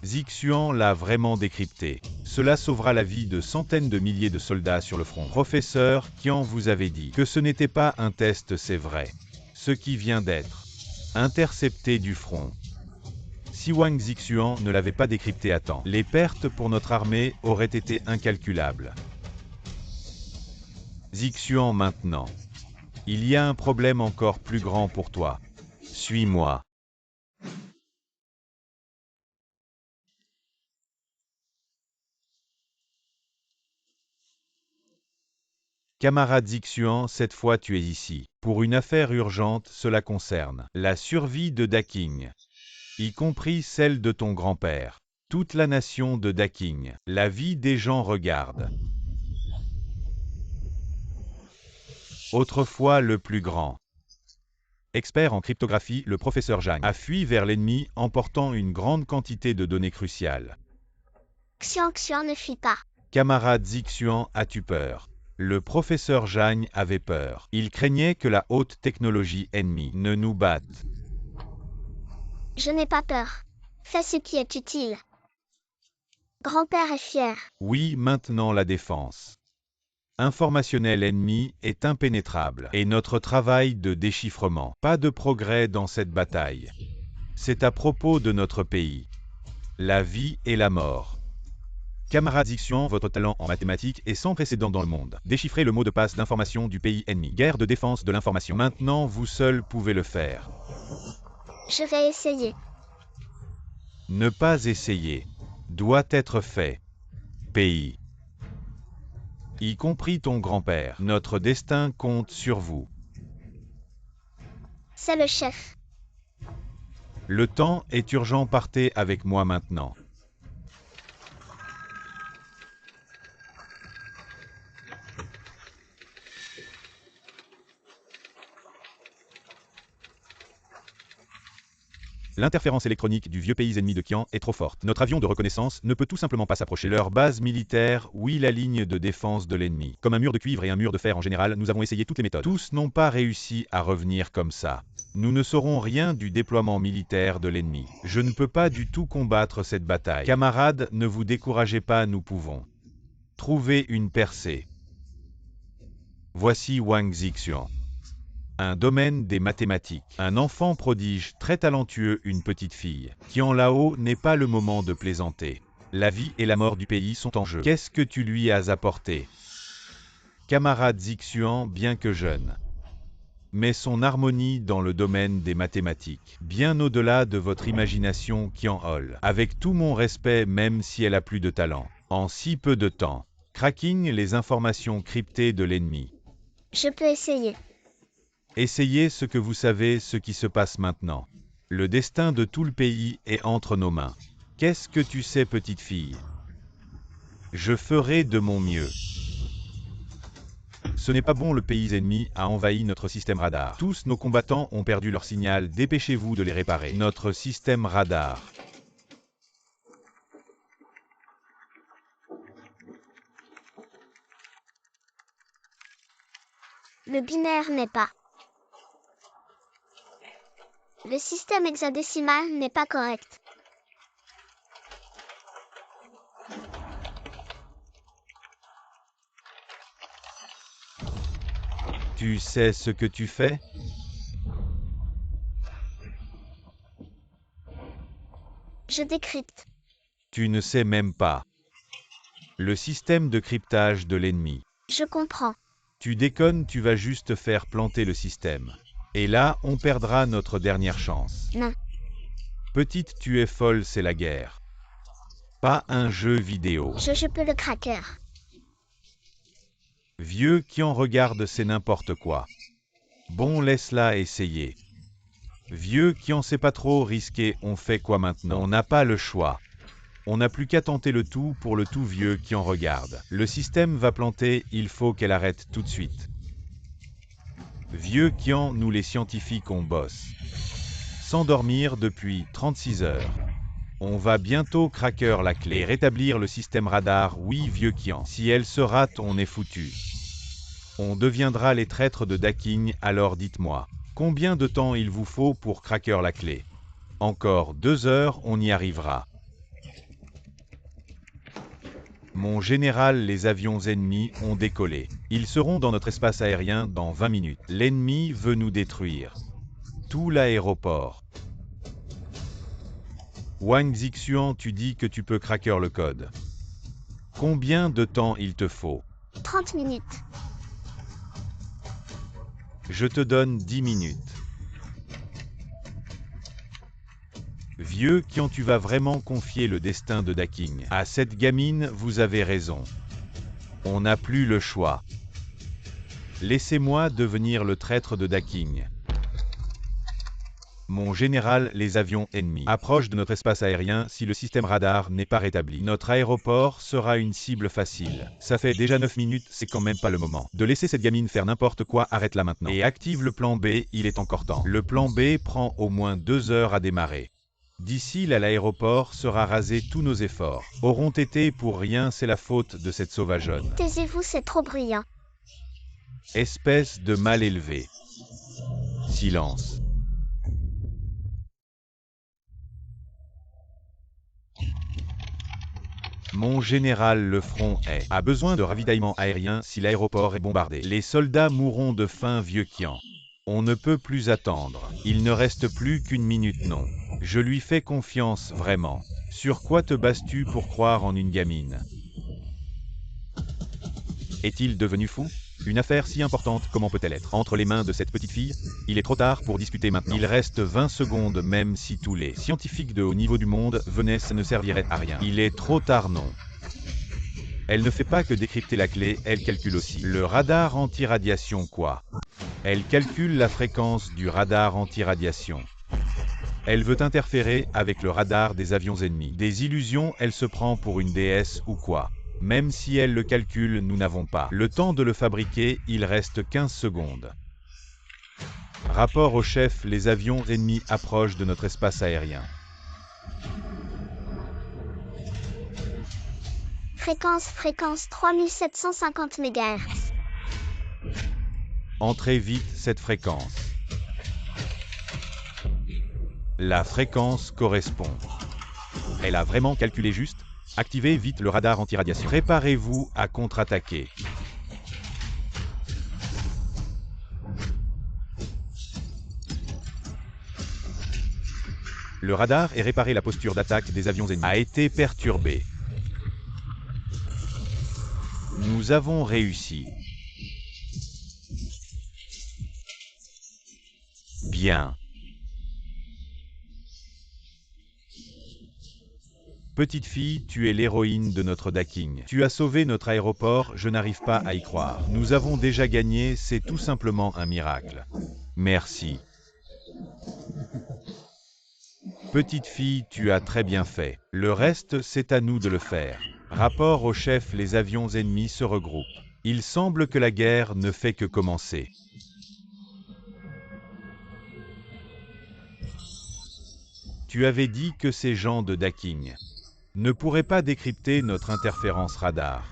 Zixuan l'a vraiment décrypté. Cela sauvera la vie de centaines de milliers de soldats sur le front. Professeur Qian, vous avez dit que ce n'était pas un test, c'est vrai. Ce qui vient d'être intercepté du front. Si Wang Zixuan ne l'avait pas décrypté à temps, les pertes pour notre armée auraient été incalculables. Zixuan maintenant. Il y a un problème encore plus grand pour toi. Suis-moi. Camarade Zixuan, cette fois tu es ici. Pour une affaire urgente, cela concerne la survie de Daking, y compris celle de ton grand-père. Toute la nation de Daking, la vie des gens regarde. Autrefois le plus grand expert en cryptographie, le professeur Zhang a fui vers l'ennemi, emportant une grande quantité de données cruciales. Xian ne fuit pas. Camarade Zixuan, as-tu peur? Le professeur Zhang avait peur. Il craignait que la haute technologie ennemie ne nous batte. Je n'ai pas peur. Fais ce qui est utile. Grand-père est fier. Oui, maintenant la défense informationnelle ennemie est impénétrable. Et notre travail de déchiffrement. Pas de progrès dans cette bataille. C'est à propos de notre pays. La vie et la mort. Camarade Zixuan, votre talent en mathématiques est sans précédent dans le monde. Déchiffrez le mot de passe d'information du pays ennemi. Guerre de défense de l'information. Maintenant, vous seul pouvez le faire. Je vais essayer. Ne pas essayer. Doit être fait. Pays. Y compris ton grand-père. Notre destin compte sur vous. C'est le chef. Le temps est urgent, partez avec moi maintenant. L'interférence électronique du vieux pays ennemi de Qian est trop forte. Notre avion de reconnaissance ne peut tout simplement pas s'approcher. Leur base militaire, oui, la ligne de défense de l'ennemi. Comme un mur de cuivre et un mur de fer en général, nous avons essayé toutes les méthodes. Tous n'ont pas réussi à revenir comme ça. Nous ne saurons rien du déploiement militaire de l'ennemi. Je ne peux pas du tout combattre cette bataille. Camarades, ne vous découragez pas, nous pouvons trouver une percée. Voici Wang Zixuan. Un domaine des mathématiques. Un enfant prodige, très talentueux, une petite fille. Qian là-haut n'est pas le moment de plaisanter. La vie et la mort du pays sont en jeu. Qu'est-ce que tu lui as apporté? Camarade Zixuan, bien que jeune, mais son harmonie dans le domaine des mathématiques, bien au-delà de votre imagination, Qian Hol. Avec tout mon respect, même si elle a plus de talent. En si peu de temps. Cracking les informations cryptées de l'ennemi. Je peux essayer. Essayez ce que vous savez, ce qui se passe maintenant. Le destin de tout le pays est entre nos mains. Qu'est-ce que tu sais, petite fille? Je ferai de mon mieux. Ce n'est pas bon, le pays ennemi a envahi notre système radar. Tous nos combattants ont perdu leur signal, dépêchez-vous de les réparer. Notre système radar. Le binaire n'est pas. Le système hexadécimal n'est pas correct. Tu sais ce que tu fais? Je décrypte. Tu ne sais même pas. Le système de cryptage de l'ennemi. Je comprends. Tu déconnes, tu vas juste faire planter le système. Et là, on perdra notre dernière chance. Non. Petite, tu es folle, c'est la guerre. Pas un jeu vidéo. Je peux le cracker. Vieux qui en regarde, c'est n'importe quoi. Bon, laisse-la essayer. Vieux qui en sait pas trop, risqué, on fait quoi maintenant? On n'a pas le choix. On n'a plus qu'à tenter le tout pour le tout, vieux qui en regarde. Le système va planter, il faut qu'elle arrête tout de suite. Vieux qui en, nous les scientifiques on bosse. Sans dormir depuis 36 heures. On va bientôt craquer la clé et rétablir le système radar, oui vieux Kian. Si elle se rate, on est foutu. On deviendra les traîtres de Daking, alors dites-moi, combien de temps il vous faut pour craquer la clé? Encore 2 heures, on y arrivera. Mon général, les avions ennemis ont décollé. Ils seront dans notre espace aérien dans 20 minutes. L'ennemi veut nous détruire. Tout l'aéroport. Wang Zixuan, tu dis que tu peux craquer le code. Combien de temps il te faut? 30 minutes. Je te donne 10 minutes. Vieux Kian, tu vas vraiment confier le destin de Daking à cette gamine? Vous avez raison. On n'a plus le choix. Laissez-moi devenir le traître de Daking. Mon général, les avions ennemis approchent de notre espace aérien. Si le système radar n'est pas rétabli, notre aéroport sera une cible facile. Ça fait déjà 9 minutes, c'est quand même pas le moment de laisser cette gamine faire n'importe quoi. Arrête-la maintenant. Et active le plan B, il est encore temps. Le plan B prend au moins 2 heures à démarrer. D'ici là, l'aéroport sera rasé, tous nos efforts auront été pour rien, c'est la faute de cette sauvageonne. Taisez-vous, c'est trop bruyant. Espèce de mal élevé. Silence. Mon général, le front a besoin de ravitaillement aérien. Si l'aéroport est bombardé, les soldats mourront de faim, vieux Kian. On ne peut plus attendre. Il ne reste plus qu'une minute, non. Je lui fais confiance, vraiment. Sur quoi te bases-tu pour croire en une gamine? Est-il devenu fou? Une affaire si importante, comment peut-elle être entre les mains de cette petite fille? Il est trop tard pour discuter maintenant. Il reste 20 secondes, même si tous les scientifiques de haut niveau du monde venaient, ça ne servirait à rien. Il est trop tard, non. Elle ne fait pas que décrypter la clé, elle calcule aussi le radar anti-radiation, quoi. Elle calcule la fréquence du radar anti-radiation. Elle veut interférer avec le radar des avions ennemis. Des illusions, elle se prend pour une déesse ou quoi? Même si elle le calcule, nous n'avons pas le temps de le fabriquer, il reste 15 secondes. Rapport au chef, les avions ennemis approchent de notre espace aérien. Fréquence 3750 MHz. Entrez vite cette fréquence. La fréquence correspond. Elle a vraiment calculé juste? Activez vite le radar anti-radiation. Préparez-vous à contre-attaquer. Le radar et réparer la posture d'attaque des avions ennemis a été perturbé. Nous avons réussi. Bien. Petite fille, tu es l'héroïne de notre Daking. Tu as sauvé notre aéroport, je n'arrive pas à y croire. Nous avons déjà gagné, c'est tout simplement un miracle. Merci. Petite fille, tu as très bien fait. Le reste, c'est à nous de le faire. Rapport au chef, les avions ennemis se regroupent. Il semble que la guerre ne fait que commencer. Tu avais dit que ces gens de Daking ne pourraient pas décrypter notre interférence radar.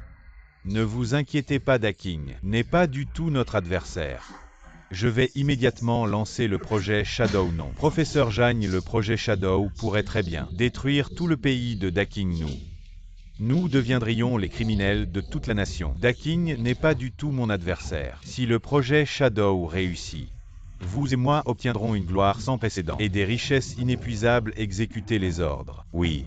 Ne vous inquiétez pas, Daking n'est pas du tout notre adversaire. Je vais immédiatement lancer le projet Shadow. Non, Professeur Jagne, le projet Shadow pourrait très bien détruire tout le pays de Daking. Nous deviendrions les criminels de toute la nation. Daking n'est pas du tout mon adversaire. Si le projet Shadow réussit, vous et moi obtiendrons une gloire sans précédent et des richesses inépuisables. Exécuter les ordres. Oui.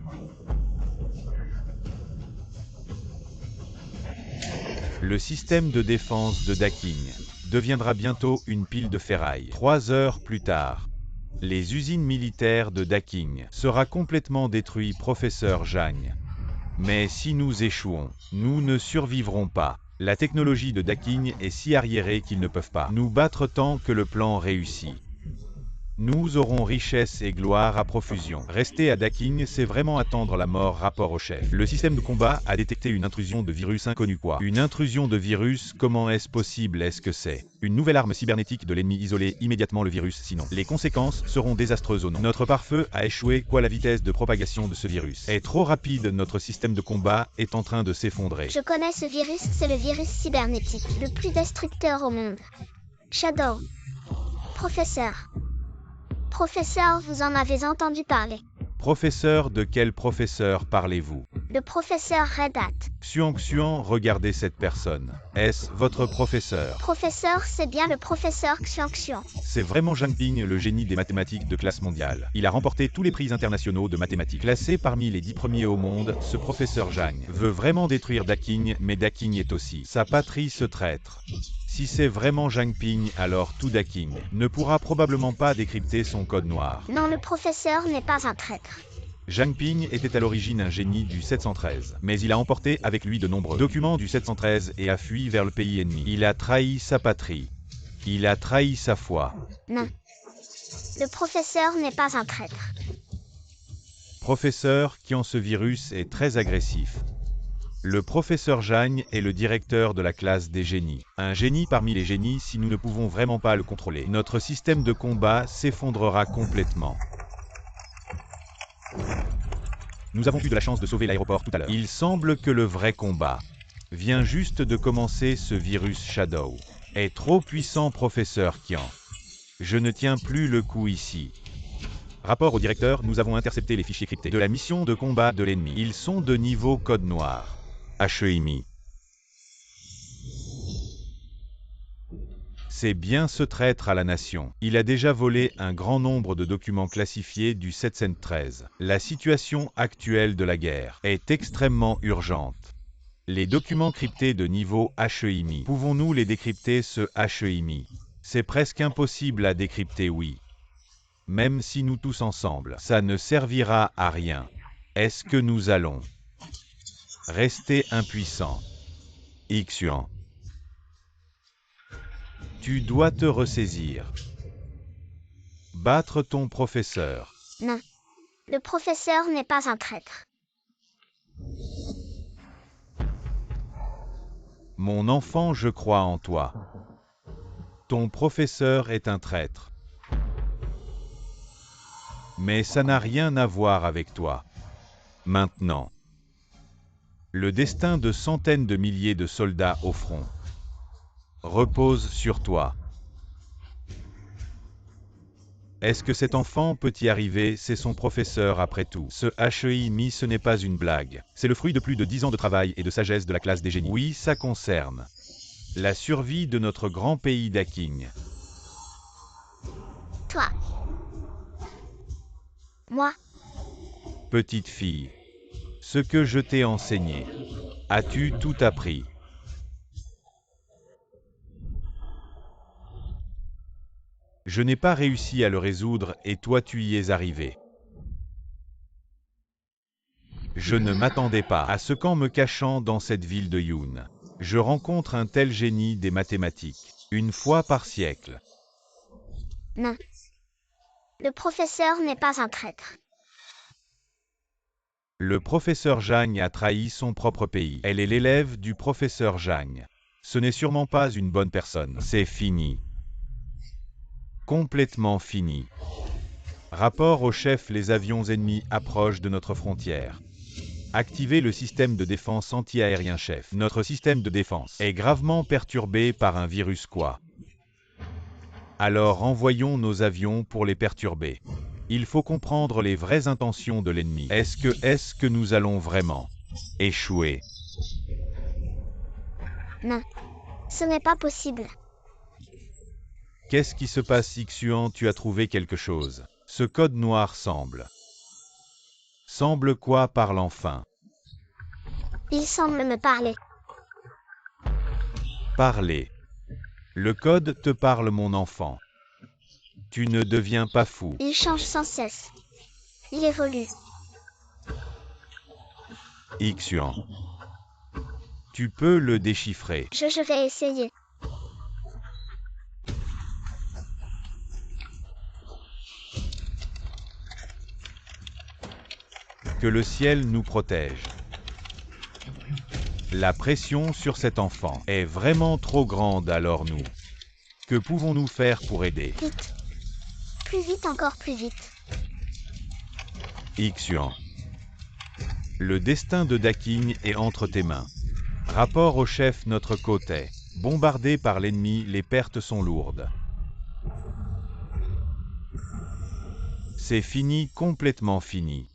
Le système de défense de Daking deviendra bientôt une pile de ferraille. 3 heures plus tard, les usines militaires de Daking sera complètement détruites, Professeur Jagne. Mais si nous échouons, nous ne survivrons pas. La technologie de Daking est si arriérée qu'ils ne peuvent pas nous battre tant que le plan réussit. Nous aurons richesse et gloire à profusion. Rester à Daking, c'est vraiment attendre la mort. Rapport au chef. Le système de combat a détecté une intrusion de virus inconnu. Quoi? Une intrusion de virus? Comment est-ce possible? Est-ce que c'est une nouvelle arme cybernétique de l'ennemi? Isoler immédiatement le virus, sinon les conséquences seront désastreuses. Au nom. Notre pare-feu a échoué. Quoi? La vitesse de propagation de ce virus est trop rapide. Notre système de combat est en train de s'effondrer. Je connais ce virus, c'est le virus cybernétique, le plus destructeur au monde. Shadow. Professeur, vous en avez entendu parler. Professeur, de quel professeur parlez-vous? Le professeur Red Hat. Xuan, regardez cette personne. Est-ce votre professeur? Professeur, c'est bien le professeur Xuan. C'est vraiment Zhang Ping, le génie des mathématiques de classe mondiale. Il a remporté tous les prix internationaux de mathématiques. Classé parmi les 10 premiers au monde, ce professeur Zhang veut vraiment détruire Daking, mais Daking est aussi sa patrie, ce traître. Si c'est vraiment Zhang Ping, alors tout Daking ne pourra probablement pas décrypter son code noir. Non, le professeur n'est pas un traître. Zhang Ping était à l'origine un génie du 713, mais il a emporté avec lui de nombreux documents du 713 et a fui vers le pays ennemi. Il a trahi sa patrie. Il a trahi sa foi. Non. Le professeur n'est pas un traître. Professeur, ce virus est très agressif. Le professeur Jagne est le directeur de la classe des génies. Un génie parmi les génies, si nous ne pouvons vraiment pas le contrôler, notre système de combat s'effondrera complètement. Nous avons eu de la chance de sauver l'aéroport tout à l'heure. Il semble que le vrai combat vient juste de commencer. Ce virus Shadow est trop puissant, Professeur Qian. Je ne tiens plus le coup ici. Rapport au directeur, nous avons intercepté les fichiers cryptés de la mission de combat de l'ennemi. Ils sont de niveau code noir. HEIMI. C'est bien ce traître à la nation. Il a déjà volé un grand nombre de documents classifiés du 713. La situation actuelle de la guerre est extrêmement urgente. Les documents cryptés de niveau HEIMI, pouvons-nous les décrypter? Ce HEIMI, c'est presque impossible à décrypter, oui. Même si nous tous ensemble, ça ne servira à rien. Est-ce que nous allons rester impuissants? Xuan. Tu dois te ressaisir. Battre ton professeur. Non. Le professeur n'est pas un traître. Mon enfant, je crois en toi. Ton professeur est un traître. Mais ça n'a rien à voir avec toi. Maintenant. Le destin de centaines de milliers de soldats au front repose sur toi. Est-ce que cet enfant peut y arriver? C'est son professeur après tout. Ce HEIMI, ce n'est pas une blague. C'est le fruit de plus de 10 ans de travail et de sagesse de la classe des génies. Oui, ça concerne la survie de notre grand pays Daking. Toi. Moi. Petite fille, ce que je t'ai enseigné, as-tu tout appris? Je n'ai pas réussi à le résoudre et toi tu y es arrivé. Je ne m'attendais pas à ce qu'en me cachant dans cette ville de Yoon, je rencontre un tel génie des mathématiques, une fois par siècle. Non. Le professeur n'est pas un traître. Le professeur Jagne a trahi son propre pays. Elle est l'élève du professeur Jagne. Ce n'est sûrement pas une bonne personne. C'est fini. Complètement fini. Rapport au chef, les avions ennemis approchent de notre frontière. Activez le système de défense anti-aérien chef. Notre système de défense est gravement perturbé par un virus quoi. Alors envoyons nos avions pour les perturber. Il faut comprendre les vraies intentions de l'ennemi. Est-ce que nous allons vraiment échouer? Non. Ce n'est pas possible. Qu'est-ce qui se passe, Ixuan? Tu as trouvé quelque chose. Ce code noir semble. Semble quoi? Parle enfin. Il semble me parler. Parler. Le code te parle, mon enfant. Tu ne deviens pas fou. Il change sans cesse. Il évolue. Ixuan. Tu peux le déchiffrer. Je vais essayer. Que le ciel nous protège. La pression sur cet enfant est vraiment trop grande, alors nous. Que pouvons-nous faire pour aider? Vite. Plus vite, encore plus vite. Ixuan. Le destin de Daking est entre tes mains. Rapport au chef, notre côte est bombardé par l'ennemi, les pertes sont lourdes. C'est fini, complètement fini.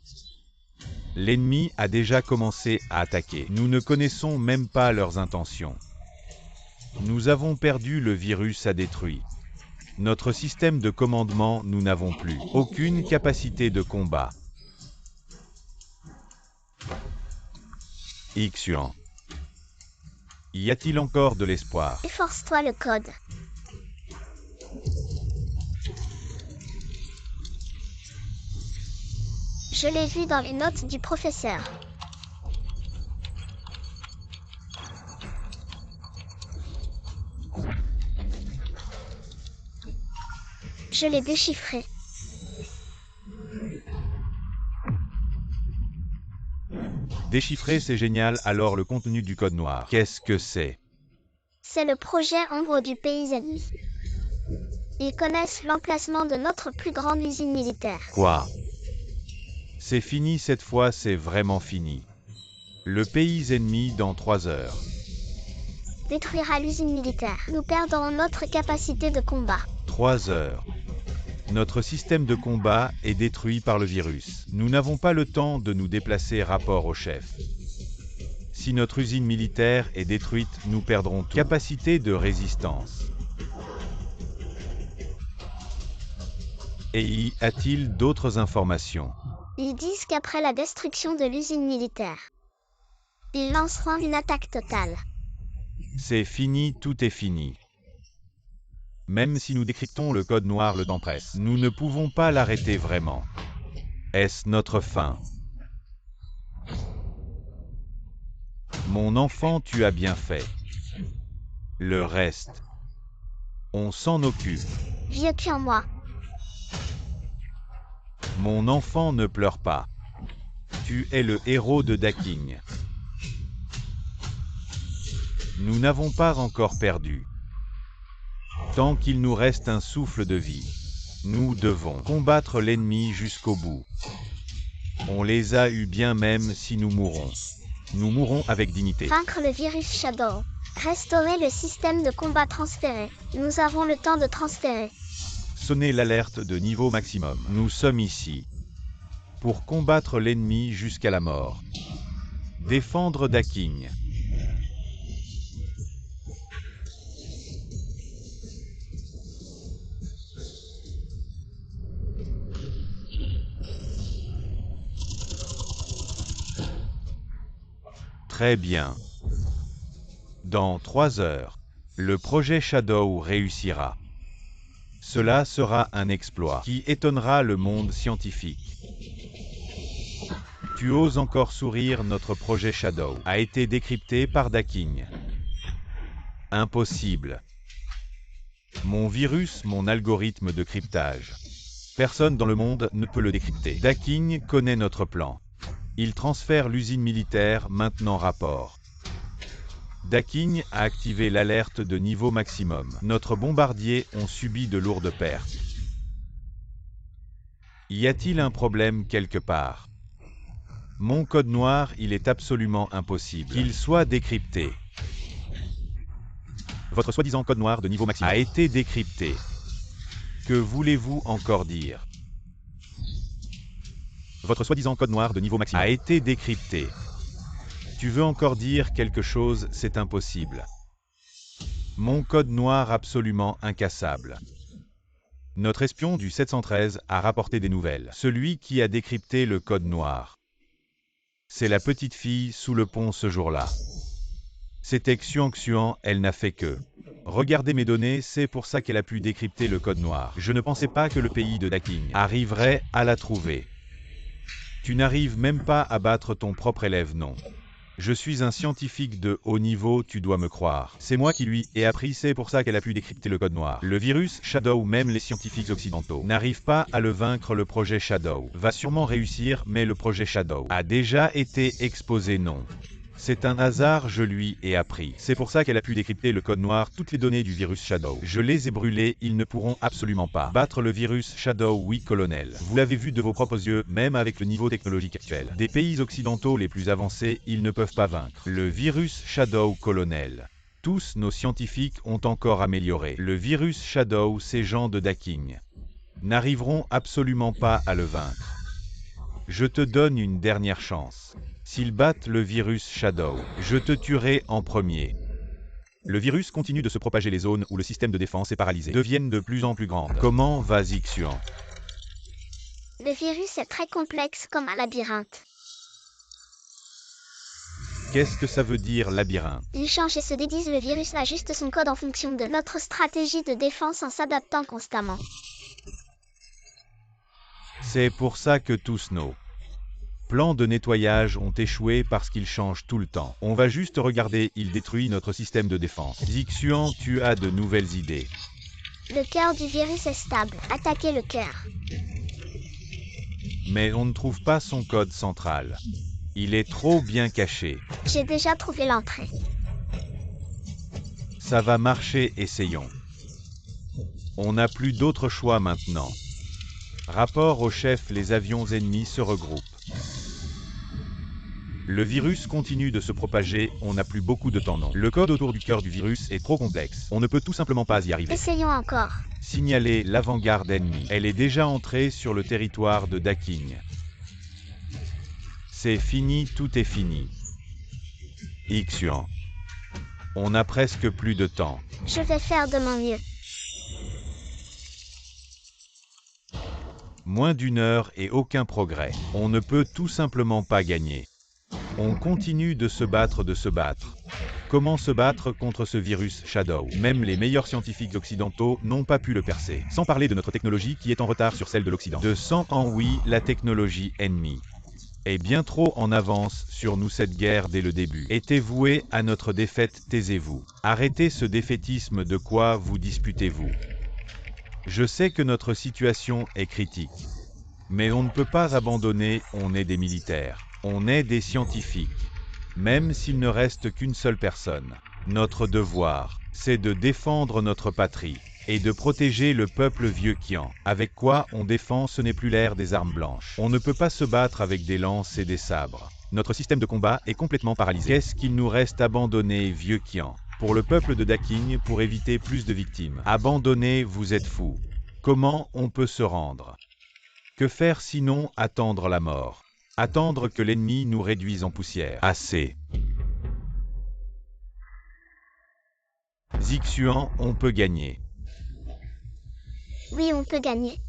L'ennemi a déjà commencé à attaquer. Nous ne connaissons même pas leurs intentions. Nous avons perdu, le virus a détruit. Notre système de commandement, nous n'avons plus aucune capacité de combat. Ixuan. Y a-t-il encore de l'espoir? Efforce-toi le code. Je l'ai vu dans les notes du professeur. Je l'ai déchiffré. Déchiffrer, c'est génial. Alors le contenu du code noir, qu'est-ce que c'est? C'est le projet Ombre du pays ennemi. Ils connaissent l'emplacement de notre plus grande usine militaire. Quoi? C'est fini cette fois, c'est vraiment fini. Le pays ennemi dans 3 heures. Détruira l'usine militaire. Nous perdrons notre capacité de combat. 3 heures. Notre système de combat est détruit par le virus. Nous n'avons pas le temps de nous déplacer, rapport au chef. Si notre usine militaire est détruite, nous perdrons toute capacité de résistance. Et y a-t-il d'autres informations? Ils disent qu'après la destruction de l'usine militaire, ils lanceront une attaque totale. C'est fini, tout est fini. Même si nous décryptons le code noir, le temps presse. Nous ne pouvons pas l'arrêter vraiment. Est-ce notre fin? Mon enfant, tu as bien fait. Le reste, on s'en occupe. Vieux cul en moi. Mon enfant, ne pleure pas. Tu es le héros de Daking. Nous n'avons pas encore perdu. Tant qu'il nous reste un souffle de vie, nous devons combattre l'ennemi jusqu'au bout. On les a eus, bien même si nous mourrons. Nous mourrons avec dignité. Vaincre le virus Shadow. Restaurer le système de combat transféré. Nous avons le temps de transférer. Sonnez l'alerte de niveau maximum. Nous sommes ici pour combattre l'ennemi jusqu'à la mort. Défendre Daking. Très bien. Dans 3 heures, le projet Shadow réussira. Cela sera un exploit qui étonnera le monde scientifique. Tu oses encore sourire, notre projet Shadow a été décrypté par Daking. Impossible. Mon virus, mon algorithme de cryptage. Personne dans le monde ne peut le décrypter. Daking connaît notre plan. Il transfère l'usine militaire, maintenant rapport. Daking a activé l'alerte de niveau maximum. Notre bombardier ont subi de lourdes pertes. Y a-t-il un problème quelque part? Mon code noir, il est absolument impossible qu'il soit décrypté. Votre soi-disant code noir de niveau maximum a été décrypté. Que voulez-vous encore dire? Votre soi-disant code noir de niveau maximum a été décrypté. Tu veux encore dire quelque chose? C'est impossible. Mon code noir absolument incassable. Notre espion du 713 a rapporté des nouvelles. Celui qui a décrypté le code noir. C'est la petite fille sous le pont ce jour-là. C'était Xuan Xuan, elle n'a fait que. Regardez mes données, c'est pour ça qu'elle a pu décrypter le code noir. Je ne pensais pas que le pays de Daking arriverait à la trouver. Tu n'arrives même pas à battre ton propre élève, non. Je suis un scientifique de haut niveau, tu dois me croire. C'est moi qui lui ai appris, c'est pour ça qu'elle a pu décrypter le code noir. Le virus Shadow, même les scientifiques occidentaux n'arrivent pas à le vaincre. Le projet Shadow va sûrement réussir, mais le projet Shadow a déjà été exposé, non. C'est un hasard, je lui ai appris. C'est pour ça qu'elle a pu décrypter le code noir, toutes les données du virus Shadow. Je les ai brûlées, ils ne pourront absolument pas battre le virus Shadow, oui colonel. Vous l'avez vu de vos propres yeux, même avec le niveau technologique actuel. Des pays occidentaux les plus avancés, ils ne peuvent pas vaincre le virus Shadow, colonel. Tous nos scientifiques ont encore amélioré le virus Shadow, ces gens de Daking n'arriveront absolument pas à le vaincre. Je te donne une dernière chance. S'ils battent le virus Shadow, je te tuerai en premier. Le virus continue de se propager. Les zones où le système de défense est paralysé deviennent de plus en plus grandes. Comment va Xuan? Le virus est très complexe comme un labyrinthe. Qu'est-ce que ça veut dire labyrinthe? Il change et se déguise, le virus ajuste son code en fonction de notre stratégie de défense en s'adaptant constamment. C'est pour ça que tous nos plans de nettoyage ont échoué parce qu'il change tout le temps. On va juste regarder, il détruit notre système de défense. Xuan, tu as de nouvelles idées. Le cœur du virus est stable. Attaquez le cœur. Mais on ne trouve pas son code central. Il est trop bien caché. J'ai déjà trouvé l'entrée. Ça va marcher, essayons. On n'a plus d'autre choix maintenant. Rapport au chef, les avions ennemis se regroupent. Le virus continue de se propager, on n'a plus beaucoup de temps, non. Le code autour du cœur du virus est trop complexe. On ne peut tout simplement pas y arriver. Essayons encore. Signaler l'avant-garde ennemie. Elle est déjà entrée sur le territoire de Daking. C'est fini, tout est fini. Xuan. On n'a presque plus de temps. Je vais faire de mon mieux. Moins d'une heure et aucun progrès. On ne peut tout simplement pas gagner. On continue de se battre, Comment se battre contre ce virus Shadow? Même les meilleurs scientifiques occidentaux n'ont pas pu le percer. Sans parler de notre technologie qui est en retard sur celle de l'Occident. De 100 ans, oui, la technologie ennemie est bien trop en avance sur nous. Cette guerre dès le début était vouée à notre défaite. Taisez-vous. Arrêtez ce défaitisme. De quoi vous disputez-vous? Je sais que notre situation est critique. Mais on ne peut pas abandonner, on est des militaires. On est des scientifiques. Même s'il ne reste qu'une seule personne. Notre devoir, c'est de défendre notre patrie et de protéger le peuple vieux Qian. Avec quoi on défend? Ce n'est plus l'ère des armes blanches. On ne peut pas se battre avec des lances et des sabres. Notre système de combat est complètement paralysé. Qu'est-ce qu'il nous reste? Abandonner vieux Qian. Pour le peuple de Daking, pour éviter plus de victimes. Abandonner, vous êtes fous. Comment on peut se rendre? Que faire sinon attendre la mort? Attendre que l'ennemi nous réduise en poussière. Assez. Xuan, on peut gagner. Oui, on peut gagner.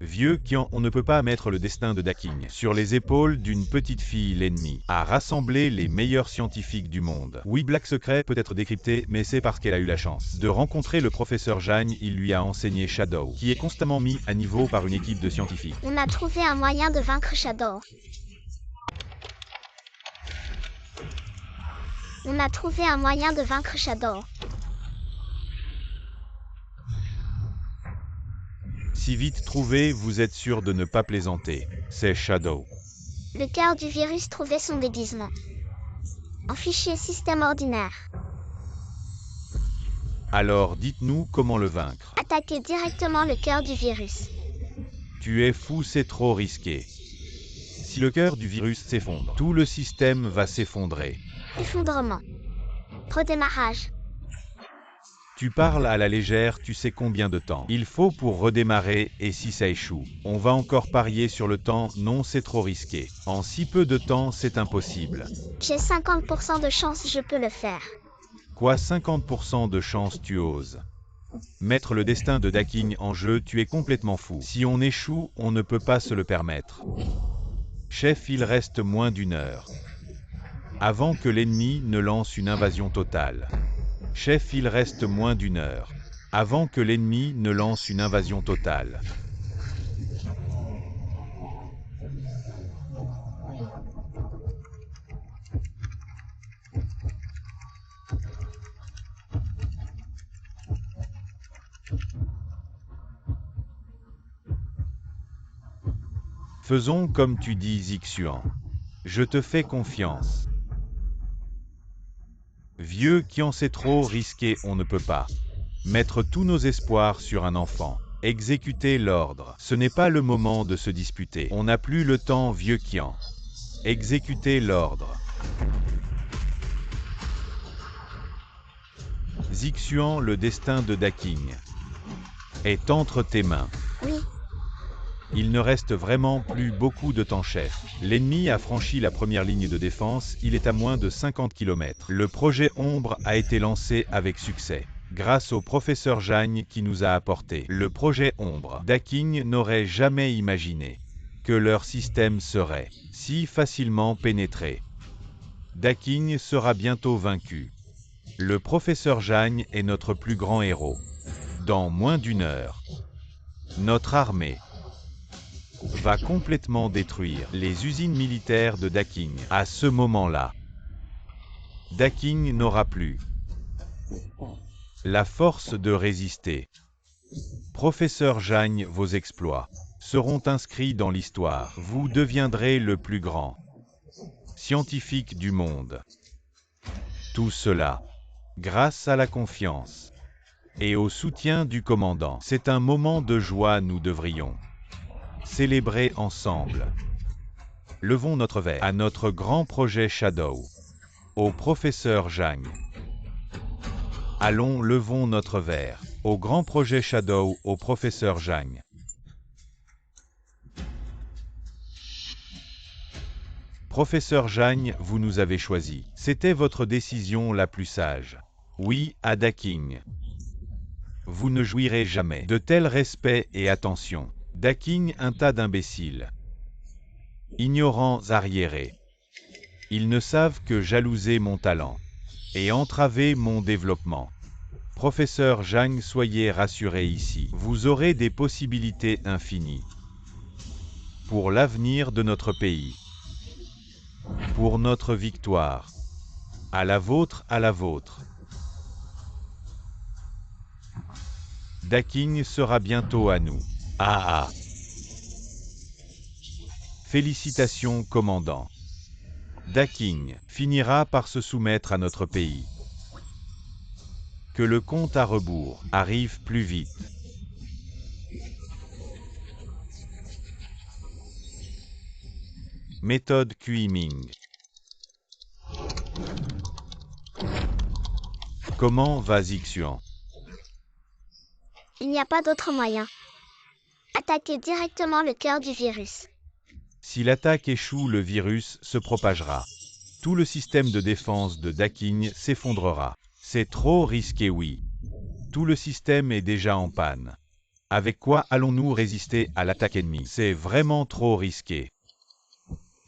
Vieux Qian, on ne peut pas mettre le destin de Daking sur les épaules d'une petite fille. L'ennemi a rassemblé les meilleurs scientifiques du monde. Oui, Black Secret peut être décrypté, mais c'est parce qu'elle a eu la chance de rencontrer le professeur Jagne. Il lui a enseigné Shadow, qui est constamment mis à niveau par une équipe de scientifiques. On a trouvé un moyen de vaincre Shadow. On a trouvé un moyen de vaincre Shadow. Si vite trouvé, vous êtes sûr de ne pas plaisanter. C'est Shadow. Le cœur du virus trouvait son déguisement. En fichier système ordinaire. Alors dites-nous comment le vaincre. Attaquez directement le cœur du virus. Tu es fou, c'est trop risqué. Si le cœur du virus s'effondre, tout le système va s'effondrer. Effondrement. Redémarrage. Tu parles à la légère, tu sais combien de temps il faut pour redémarrer, et si ça échoue, on va encore parier sur le temps, non c'est trop risqué. En si peu de temps, c'est impossible. J'ai 50% de chance, je peux le faire. Quoi, 50% de chance, tu oses? Mettre le destin de Daking en jeu, tu es complètement fou. Si on échoue, on ne peut pas se le permettre. Chef, il reste moins d'une heure. Avant que l'ennemi ne lance une invasion totale. Chef, il reste moins d'une heure. Avant que l'ennemi ne lance une invasion totale. Faisons comme tu dis, Zixuan. Je te fais confiance. Vieux qui en sait trop, risqué, on ne peut pas. Mettre tous nos espoirs sur un enfant. Exécuter l'ordre. Ce n'est pas le moment de se disputer. On n'a plus le temps, vieux Kian. Exécuter l'ordre. Zixuan, le destin de Daking est entre tes mains. Oui. Il ne reste vraiment plus beaucoup de temps, chef. L'ennemi a franchi la première ligne de défense, il est à moins de 50 km. Le projet Ombre a été lancé avec succès. Grâce au professeur Jagne qui nous a apporté le projet Ombre, Daking n'aurait jamais imaginé que leur système serait si facilement pénétré. Daking sera bientôt vaincu. Le professeur Jagne est notre plus grand héros. Dans moins d'une heure, notre armée va complètement détruire les usines militaires de Daking. À ce moment-là, Daking n'aura plus la force de résister. Professeur Jagne, vos exploits seront inscrits dans l'histoire. Vous deviendrez le plus grand scientifique du monde. Tout cela, grâce à la confiance et au soutien du commandant. C'est un moment de joie, nous devrions célébrer ensemble. Levons notre verre à notre grand projet Shadow, au professeur Jagne. Allons, levons notre verre au grand projet Shadow, au professeur Jagne. Professeur Jagne, vous nous avez choisi. C'était votre décision la plus sage. Oui, à Daking. Vous ne jouirez jamais de tel respect et attention. Daking, un tas d'imbéciles. Ignorants arriérés. Ils ne savent que jalouser mon talent et entraver mon développement. Professeur Jagne, soyez rassuré ici. Vous aurez des possibilités infinies pour l'avenir de notre pays, pour notre victoire. À la vôtre, à la vôtre. Daking sera bientôt à nous. Ah ah. Félicitations, commandant. Daking finira par se soumettre à notre pays. Que le compte à rebours arrive plus vite. Méthode Kuiming. Comment va Zixuan? Il n'y a pas d'autre moyen. Attaquez directement le cœur du virus. Si l'attaque échoue, le virus se propagera. Tout le système de défense de Daking s'effondrera. C'est trop risqué, oui. Tout le système est déjà en panne. Avec quoi allons-nous résister à l'attaque ennemie? C'est vraiment trop risqué.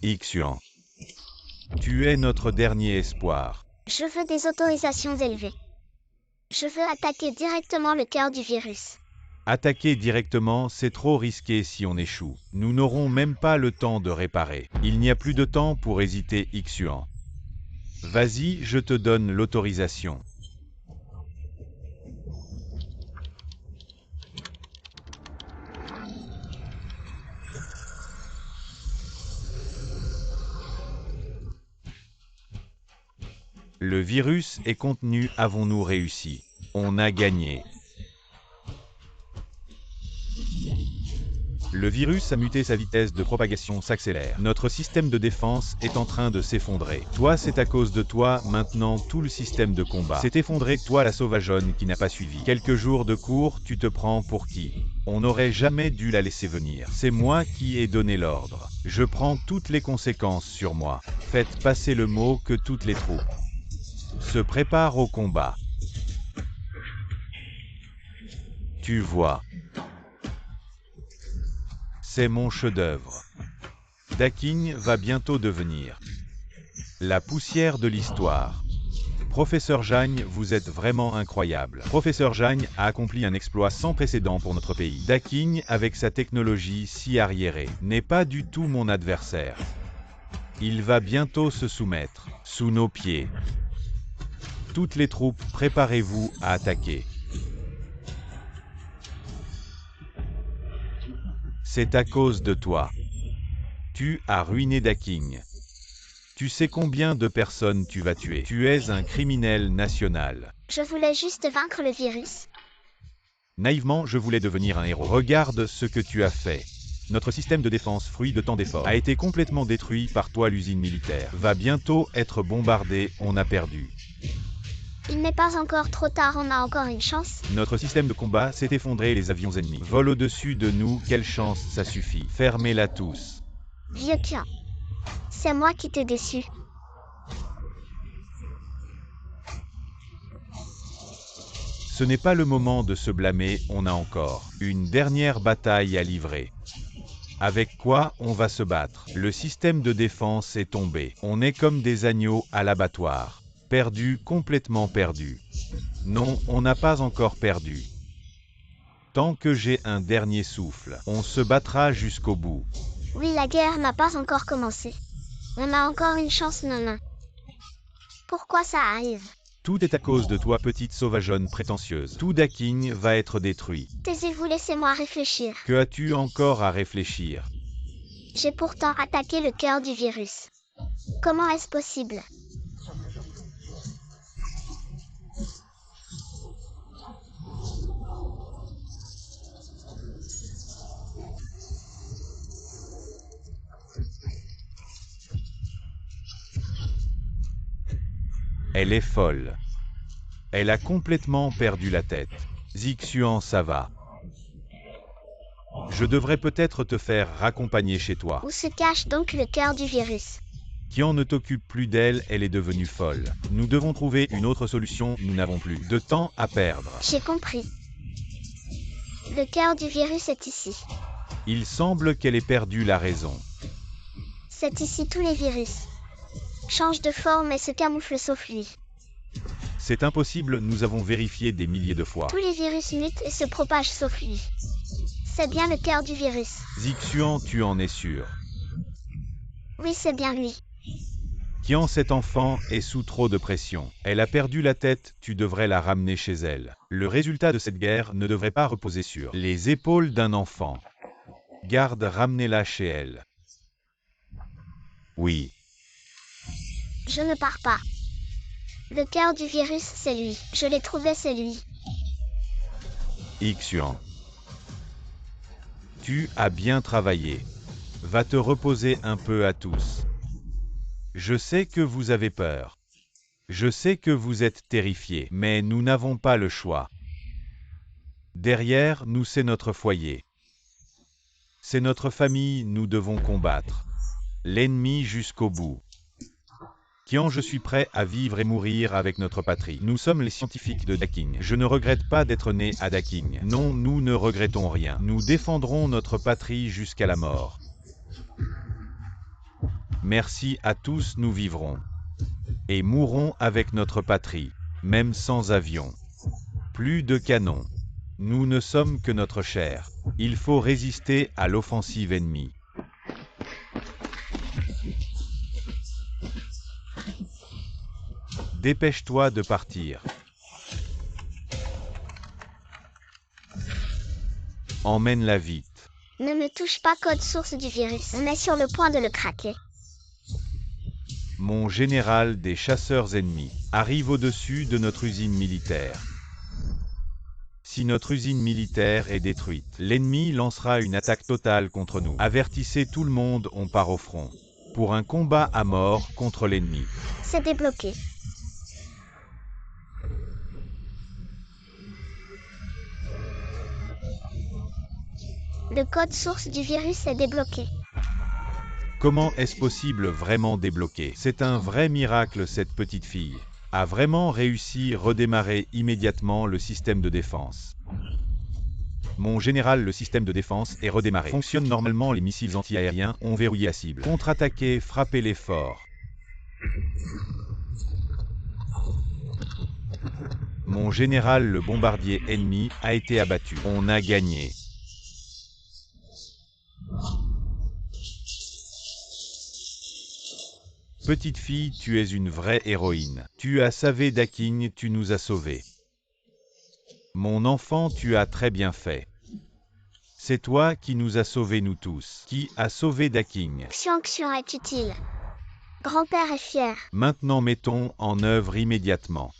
Ixuan, tu es notre dernier espoir. Je veux des autorisations élevées. Je veux attaquer directement le cœur du virus. Attaquer directement, c'est trop risqué si on échoue. Nous n'aurons même pas le temps de réparer. Il n'y a plus de temps pour hésiter, Ixuan. Vas-y, je te donne l'autorisation. Le virus est contenu, avons-nous réussi? On a gagné. Le virus a muté, sa vitesse de propagation s'accélère. Notre système de défense est en train de s'effondrer. Toi, c'est à cause de toi, maintenant tout le système de combat s'est effondré. Toi, la sauvageonne qui n'a pas suivi quelques jours de cours, tu te prends pour qui? On n'aurait jamais dû la laisser venir. C'est moi qui ai donné l'ordre. Je prends toutes les conséquences sur moi. Faites passer le mot que toutes les troupes se préparent au combat. Tu vois. C'est mon chef-d'œuvre. Daking va bientôt devenir la poussière de l'histoire. Professeur Jagne, vous êtes vraiment incroyable. Professeur Jagne a accompli un exploit sans précédent pour notre pays. Daking, avec sa technologie si arriérée, n'est pas du tout mon adversaire. Il va bientôt se soumettre sous nos pieds. Toutes les troupes, préparez-vous à attaquer. C'est à cause de toi. Tu as ruiné Daking. Tu sais combien de personnes tu vas tuer. Tu es un criminel national. Je voulais juste vaincre le virus. Naïvement, je voulais devenir un héros. Regarde ce que tu as fait. Notre système de défense, fruit de tant d'efforts, a été complètement détruit par toi. L'usine militaire va bientôt être bombardée. On a perdu. Il n'est pas encore trop tard, on a encore une chance. Notre système de combat s'est effondré, les avions ennemis volent au-dessus de nous. Quelle chance, ça suffit. Fermez-la tous. Vieux Kian. C'est moi qui t'ai déçu. Ce n'est pas le moment de se blâmer, on a encore une dernière bataille à livrer. Avec quoi on va se battre? Le système de défense est tombé. On est comme des agneaux à l'abattoir. Perdu, complètement perdu. Non, on n'a pas encore perdu. Tant que j'ai un dernier souffle, on se battra jusqu'au bout. Oui, la guerre n'a pas encore commencé. On a encore une chance, non. Pourquoi ça arrive? Tout est à cause de toi, petite sauvageonne prétentieuse. Tout Daking va être détruit. Taisez-vous, laissez-moi réfléchir. Que as-tu encore à réfléchir? J'ai pourtant attaqué le cœur du virus. Comment est-ce possible? Elle est folle. Elle a complètement perdu la tête. Zixuan, ça va. Je devrais peut-être te faire raccompagner chez toi. Où se cache donc le cœur du virus? Kian ne t'occupe plus d'elle, elle est devenue folle. Nous devons trouver une autre solution, nous n'avons plus de temps à perdre. J'ai compris. Le cœur du virus est ici. Il semble qu'elle ait perdu la raison. C'est ici tous les virus. Change de forme et se camoufle sauf lui. C'est impossible, nous avons vérifié des milliers de fois. Tous les virus mutent et se propagent sauf lui. C'est bien le cœur du virus. Zixuan, tu en es sûr? Oui, c'est bien lui. Kian, cet enfant, est sous trop de pression. Elle a perdu la tête, tu devrais la ramener chez elle. Le résultat de cette guerre ne devrait pas reposer sur les épaules d'un enfant. Garde, ramenez-la chez elle. Oui. Je ne pars pas. Le cœur du virus, c'est lui. Je l'ai trouvé, c'est lui. Ixuan. Tu as bien travaillé. Va te reposer un peu à tous. Je sais que vous avez peur. Je sais que vous êtes terrifiés, mais nous n'avons pas le choix. Derrière nous, c'est notre foyer. C'est notre famille, nous devons combattre l'ennemi jusqu'au bout. Kian, je suis prêt à vivre et mourir avec notre patrie. Nous sommes les scientifiques de Daking. Je ne regrette pas d'être né à Daking. Non, nous ne regrettons rien. Nous défendrons notre patrie jusqu'à la mort. Merci à tous, nous vivrons et mourrons avec notre patrie, même sans avion. Plus de canons. Nous ne sommes que notre chair. Il faut résister à l'offensive ennemie. Dépêche-toi de partir. Emmène-la vite. Ne me touche pas, code source du virus. On est sur le point de le craquer. Mon général des chasseurs ennemis arrive au-dessus de notre usine militaire. Si notre usine militaire est détruite, l'ennemi lancera une attaque totale contre nous. Avertissez tout le monde, on part au front. Pour un combat à mort contre l'ennemi. C'est débloqué. Le code source du virus est débloqué. Comment est-ce possible vraiment débloquer? C'est un vrai miracle, cette petite fille a vraiment réussi à redémarrer immédiatement le système de défense. Mon général, le système de défense est redémarré. Fonctionne normalement, les missiles anti-aériens ont verrouillé la cible. Contre-attaquez, frappez-les fort. Mon général, le bombardier ennemi, a été abattu. On a gagné. Petite fille, tu es une vraie héroïne. Tu as sauvé Daking, tu nous as sauvés. Mon enfant, tu as très bien fait. C'est toi qui nous as sauvés nous tous. Qui a sauvé Daking? Xiang est utile. Grand-père est fier. Maintenant mettons en œuvre immédiatement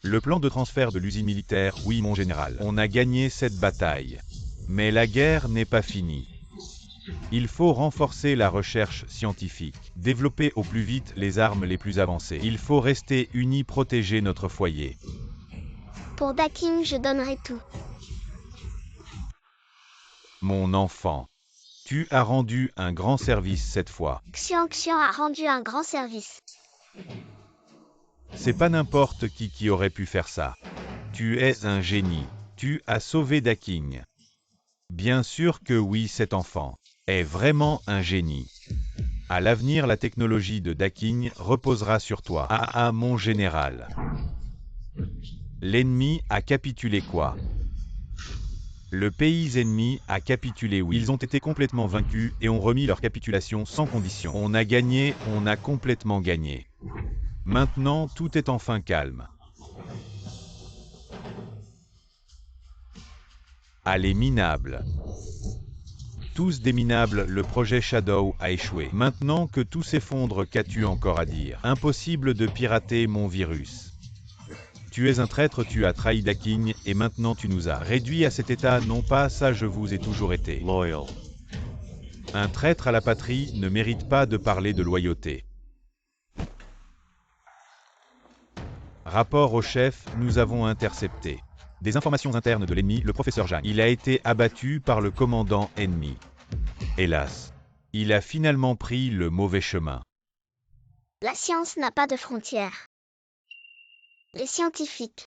le plan de transfert de l'usine militaire. Oui, mon général. On a gagné cette bataille. Mais la guerre n'est pas finie. Il faut renforcer la recherche scientifique, développer au plus vite les armes les plus avancées. Il faut rester unis, protéger notre foyer. Pour Daking, je donnerai tout. Mon enfant, tu as rendu un grand service cette fois. Xiang a rendu un grand service. C'est pas n'importe qui aurait pu faire ça. Tu es un génie. Tu as sauvé Daking. Bien sûr que oui, cet enfant est vraiment un génie. À l'avenir, la technologie de Daking reposera sur toi. Ah, mon général. L'ennemi a capitulé quoi? Le pays ennemi a capitulé, oui. Ils ont été complètement vaincus et ont remis leur capitulation sans condition. On a gagné, on a complètement gagné. Maintenant, tout est enfin calme. Allez, minables. Tous des minables, le projet Shadow a échoué. Maintenant que tout s'effondre, qu'as-tu encore à dire? Impossible de pirater mon virus. Tu es un traître, tu as trahi Daking, et maintenant tu nous as réduits à cet état. Non pas ça, je vous ai toujours été loyal. Un traître à la patrie ne mérite pas de parler de loyauté. Rapport au chef, nous avons intercepté des informations internes de l'ennemi, le professeur Zhang. Il a été abattu par le commandant ennemi. Hélas, il a finalement pris le mauvais chemin. La science n'a pas de frontières. Les scientifiques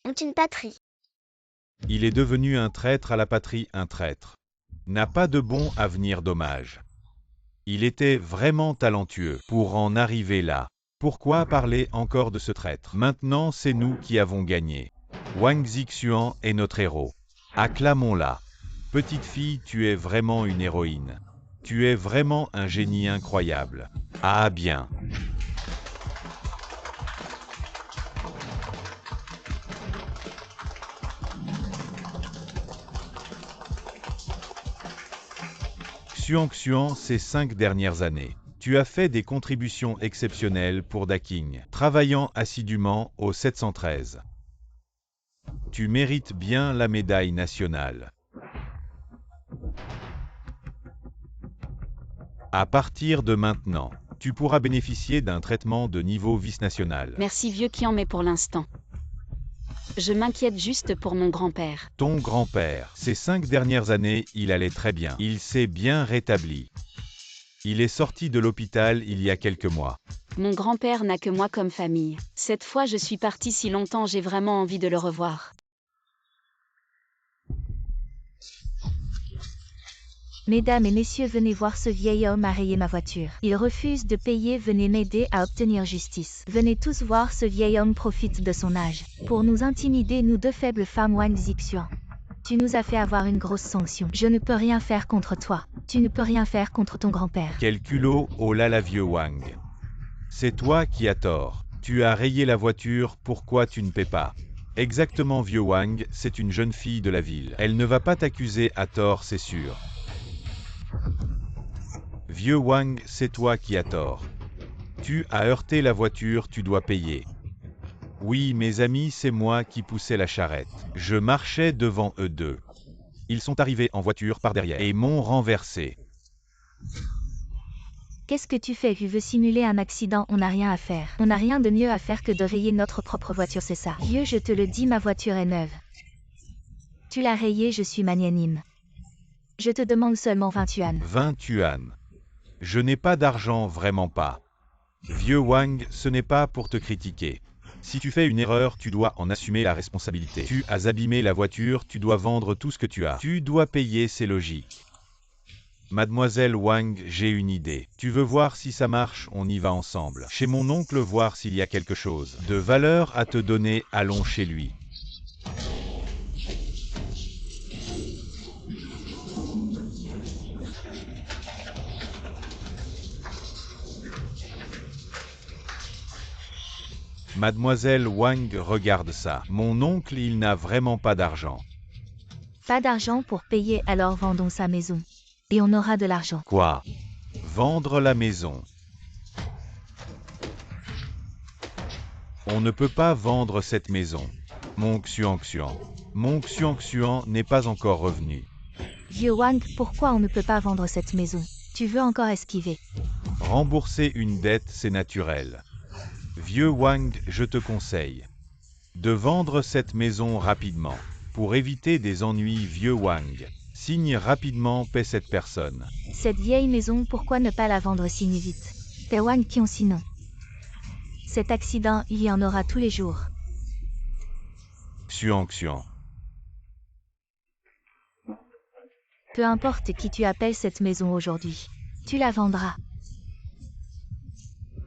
ont une patrie. Il est devenu un traître à la patrie, un traître n'a pas de bon avenir, dommage. Il était vraiment talentueux pour en arriver là. Pourquoi parler encore de ce traître? Maintenant, c'est nous qui avons gagné. Wang Zixuan est notre héros. Acclamons-la. Petite fille, tu es vraiment une héroïne. Tu es vraiment un génie incroyable. Ah bien. Xuan, ces 5 dernières années, tu as fait des contributions exceptionnelles pour Daking, travaillant assidûment au 713. Tu mérites bien la médaille nationale. À partir de maintenant, tu pourras bénéficier d'un traitement de niveau vice-national. Merci vieux Qian, mais pour l'instant, je m'inquiète juste pour mon grand-père. Ton grand-père, ces 5 dernières années, il allait très bien. Il s'est bien rétabli. Il est sorti de l'hôpital il y a quelques mois. Mon grand-père n'a que moi comme famille. Cette fois je suis partie si longtemps, j'ai vraiment envie de le revoir. Mesdames et messieurs, venez voir ce vieil homme a rayé ma voiture. Il refuse de payer, venez m'aider à obtenir justice. Venez tous voir, ce vieil homme profite de son âge pour nous intimider, nous deux faibles femmes. Wang Zixuan, tu nous as fait avoir une grosse sanction. Je ne peux rien faire contre toi. Tu ne peux rien faire contre ton grand-père. Quel culot, oh là là vieux Wang. C'est toi qui as tort. Tu as rayé la voiture, pourquoi tu ne paies pas? Exactement vieux Wang, c'est une jeune fille de la ville. Elle ne va pas t'accuser à tort, c'est sûr. Vieux Wang, c'est toi qui as tort. Tu as heurté la voiture, tu dois payer. Oui, mes amis, c'est moi qui poussais la charrette. Je marchais devant eux deux. Ils sont arrivés en voiture par derrière et m'ont renversé. Qu'est-ce que tu fais? Tu veux simuler un accident? On n'a rien à faire. On n'a rien de mieux à faire que de rayer notre propre voiture, c'est ça. Vieux, je te le dis, ma voiture est neuve. Tu l'as rayée, je suis magnanime. Je te demande seulement 20 yuan. 20 yuan. Je n'ai pas d'argent, vraiment pas. Vieux Wang, ce n'est pas pour te critiquer. Si tu fais une erreur, tu dois en assumer la responsabilité. Tu as abîmé la voiture, tu dois vendre tout ce que tu as. Tu dois payer, c'est logique. Mademoiselle Wang, j'ai une idée. Tu veux voir si ça marche? On y va ensemble. Chez mon oncle, voir s'il y a quelque chose de valeur à te donner, allons chez lui. Mademoiselle Wang, regarde ça. Mon oncle, il n'a vraiment pas d'argent. Pas d'argent pour payer, alors vendons sa maison. Et on aura de l'argent. Quoi? Vendre la maison? On ne peut pas vendre cette maison. Mon Xuan. Mon Xuan n'est pas encore revenu. Vieux Wang, pourquoi on ne peut pas vendre cette maison? Tu veux encore esquiver? Rembourser une dette, c'est naturel. Vieux Wang, je te conseille de vendre cette maison rapidement. Pour éviter des ennuis, vieux Wang, signe rapidement, paie cette personne. Cette vieille maison, pourquoi ne pas la vendre? Signe vite. T'es Wang Qian sinon. Cet accident, il y en aura tous les jours. Xuan. Peu importe qui tu appelles cette maison aujourd'hui. Tu la vendras.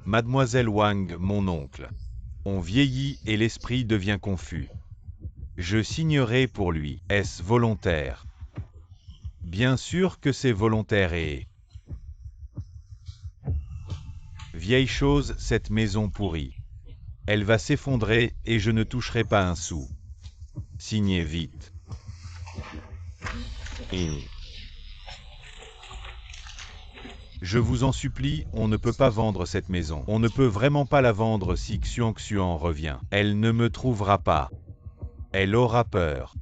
Mademoiselle Wang, mon oncle. On vieillit et l'esprit devient confus. Je signerai pour lui. Est-ce volontaire? Bien sûr que c'est volontaire et... Vieille chose, cette maison pourrie. Elle va s'effondrer et je ne toucherai pas un sou. Signez vite. Je vous en supplie, on ne peut pas vendre cette maison. On ne peut vraiment pas la vendre si Xuan revient. Elle ne me trouvera pas. Elle aura peur.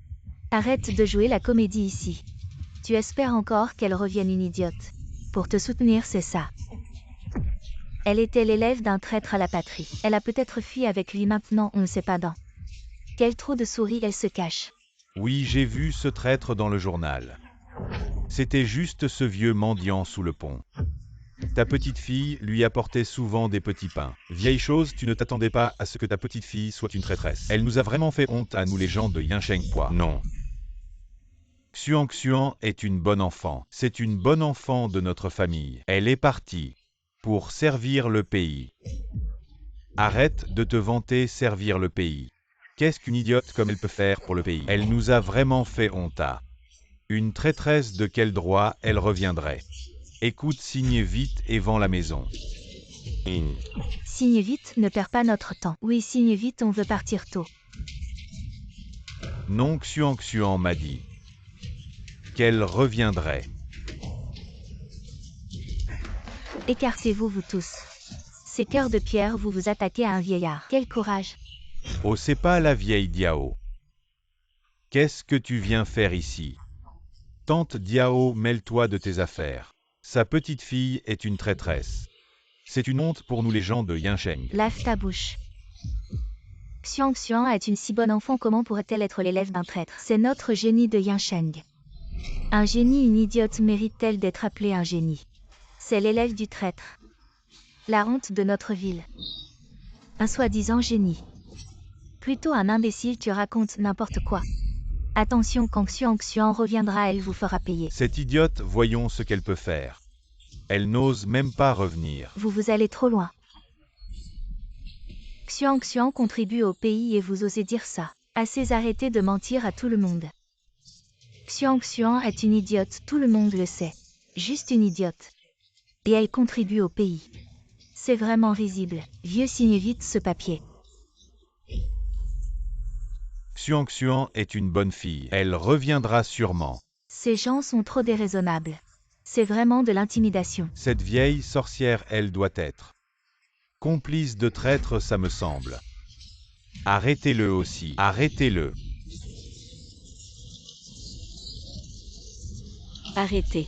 Arrête de jouer la comédie ici. Tu espères encore qu'elle revienne une idiote. Pour te soutenir, c'est ça. Elle était l'élève d'un traître à la patrie. Elle a peut-être fui avec lui, maintenant on ne sait pas dans quel trou de souris elle se cache. Oui, j'ai vu ce traître dans le journal. C'était juste ce vieux mendiant sous le pont. Ta petite fille lui apportait souvent des petits pains. Vieille chose, tu ne t'attendais pas à ce que ta petite fille soit une traîtresse. Elle nous a vraiment fait honte à nous les gens de Yanshengpua. Non. Xuan est une bonne enfant. C'est une bonne enfant de notre famille. Elle est partie pour servir le pays. Arrête de te vanter servir le pays. Qu'est-ce qu'une idiote comme elle peut faire pour le pays? Elle nous a vraiment fait honte à. Une traîtresse, de quel droit elle reviendrait? Écoute, signe vite et vends la maison. Signe vite, ne perds pas notre temps. Oui, signe vite, on veut partir tôt. Non, Xuan m'a dit qu'elle reviendrait. Écartez-vous, vous tous. Ces cœurs de pierre, vous vous attaquez à un vieillard. Quel courage! Oh, c'est pas la vieille Diao. Qu'est-ce que tu viens faire ici? Tante Diao, mêle-toi de tes affaires. Sa petite fille est une traîtresse. C'est une honte pour nous les gens de Yansheng. Lave ta bouche. Xuan est une si bonne enfant, comment pourrait-elle être l'élève d'un traître? C'est notre génie de Yansheng. Un génie, une idiote mérite-t-elle d'être appelée un génie? C'est l'élève du traître. La honte de notre ville. Un soi-disant génie. Plutôt un imbécile, tu racontes n'importe quoi. Attention, quand Xuan reviendra, elle vous fera payer. Cette idiote, voyons ce qu'elle peut faire. Elle n'ose même pas revenir. Vous allez trop loin. Xuan contribue au pays et vous osez dire ça. Assez, arrêtez de mentir à tout le monde. Xuan est une idiote, tout le monde le sait. Juste une idiote. Et elle contribue au pays. C'est vraiment risible. Vieux, signe vite ce papier. Xuan est une bonne fille. Elle reviendra sûrement. Ces gens sont trop déraisonnables. C'est vraiment de l'intimidation. Cette vieille sorcière, elle doit être Complice de traître, ça me semble. Arrêtez-le aussi. Arrêtez-le. Arrêtez.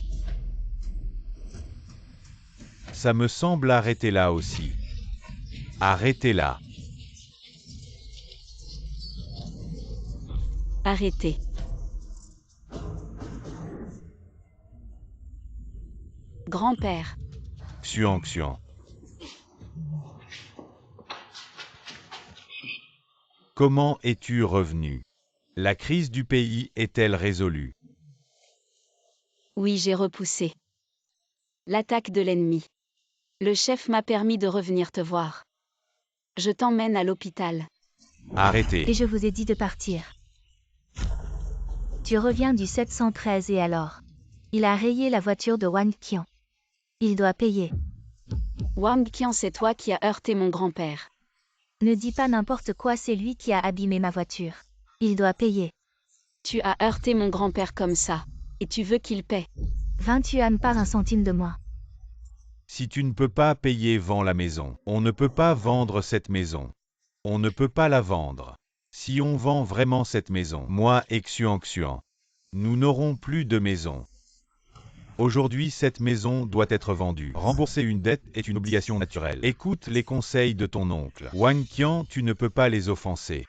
Ça me semble, arrêtez-la aussi. Arrêtez-la. Arrêtez. Grand-père. Xuan. Comment es-tu revenu? La crise du pays est-elle résolue? Oui, j'ai repoussé l'attaque de l'ennemi. Le chef m'a permis de revenir te voir. Je t'emmène à l'hôpital. Arrêtez. Et je vous ai dit de partir. Tu reviens du 713 et alors? Il a rayé la voiture de Wang Qian. Il doit payer. Wang Qian, c'est toi qui as heurté mon grand-père. Ne dis pas n'importe quoi, c'est lui qui a abîmé ma voiture. Il doit payer. Tu as heurté mon grand-père comme ça. Et tu veux qu'il paie. 20 yuan par 1 centime de moins. Si tu ne peux pas payer, vends la maison. On ne peut pas vendre cette maison. On ne peut pas la vendre. Si on vend vraiment cette maison, moi et Xuan, nous n'aurons plus de maison. Aujourd'hui, cette maison doit être vendue. Rembourser une dette est une obligation naturelle. Écoute les conseils de ton oncle. Wang Qian, tu ne peux pas les offenser.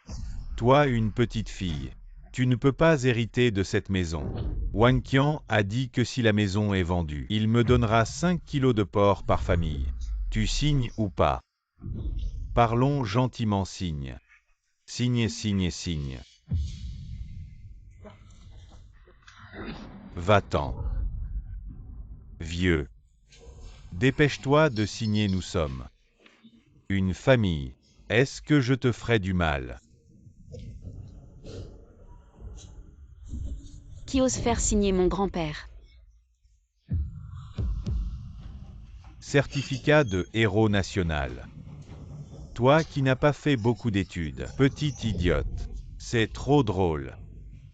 Toi, une petite fille, tu ne peux pas hériter de cette maison. Wang Qian a dit que si la maison est vendue, il me donnera 5 kilos de porc par famille. Tu signes ou pas? Parlons gentiment, signe. Signe. Va-t'en. Vieux. Dépêche-toi de signer, nous sommes une famille. Est-ce que je te ferai du mal? Qui ose faire signer mon grand-père? Certificat de héros national. Toi qui n'as pas fait beaucoup d'études, petite idiote. C'est trop drôle.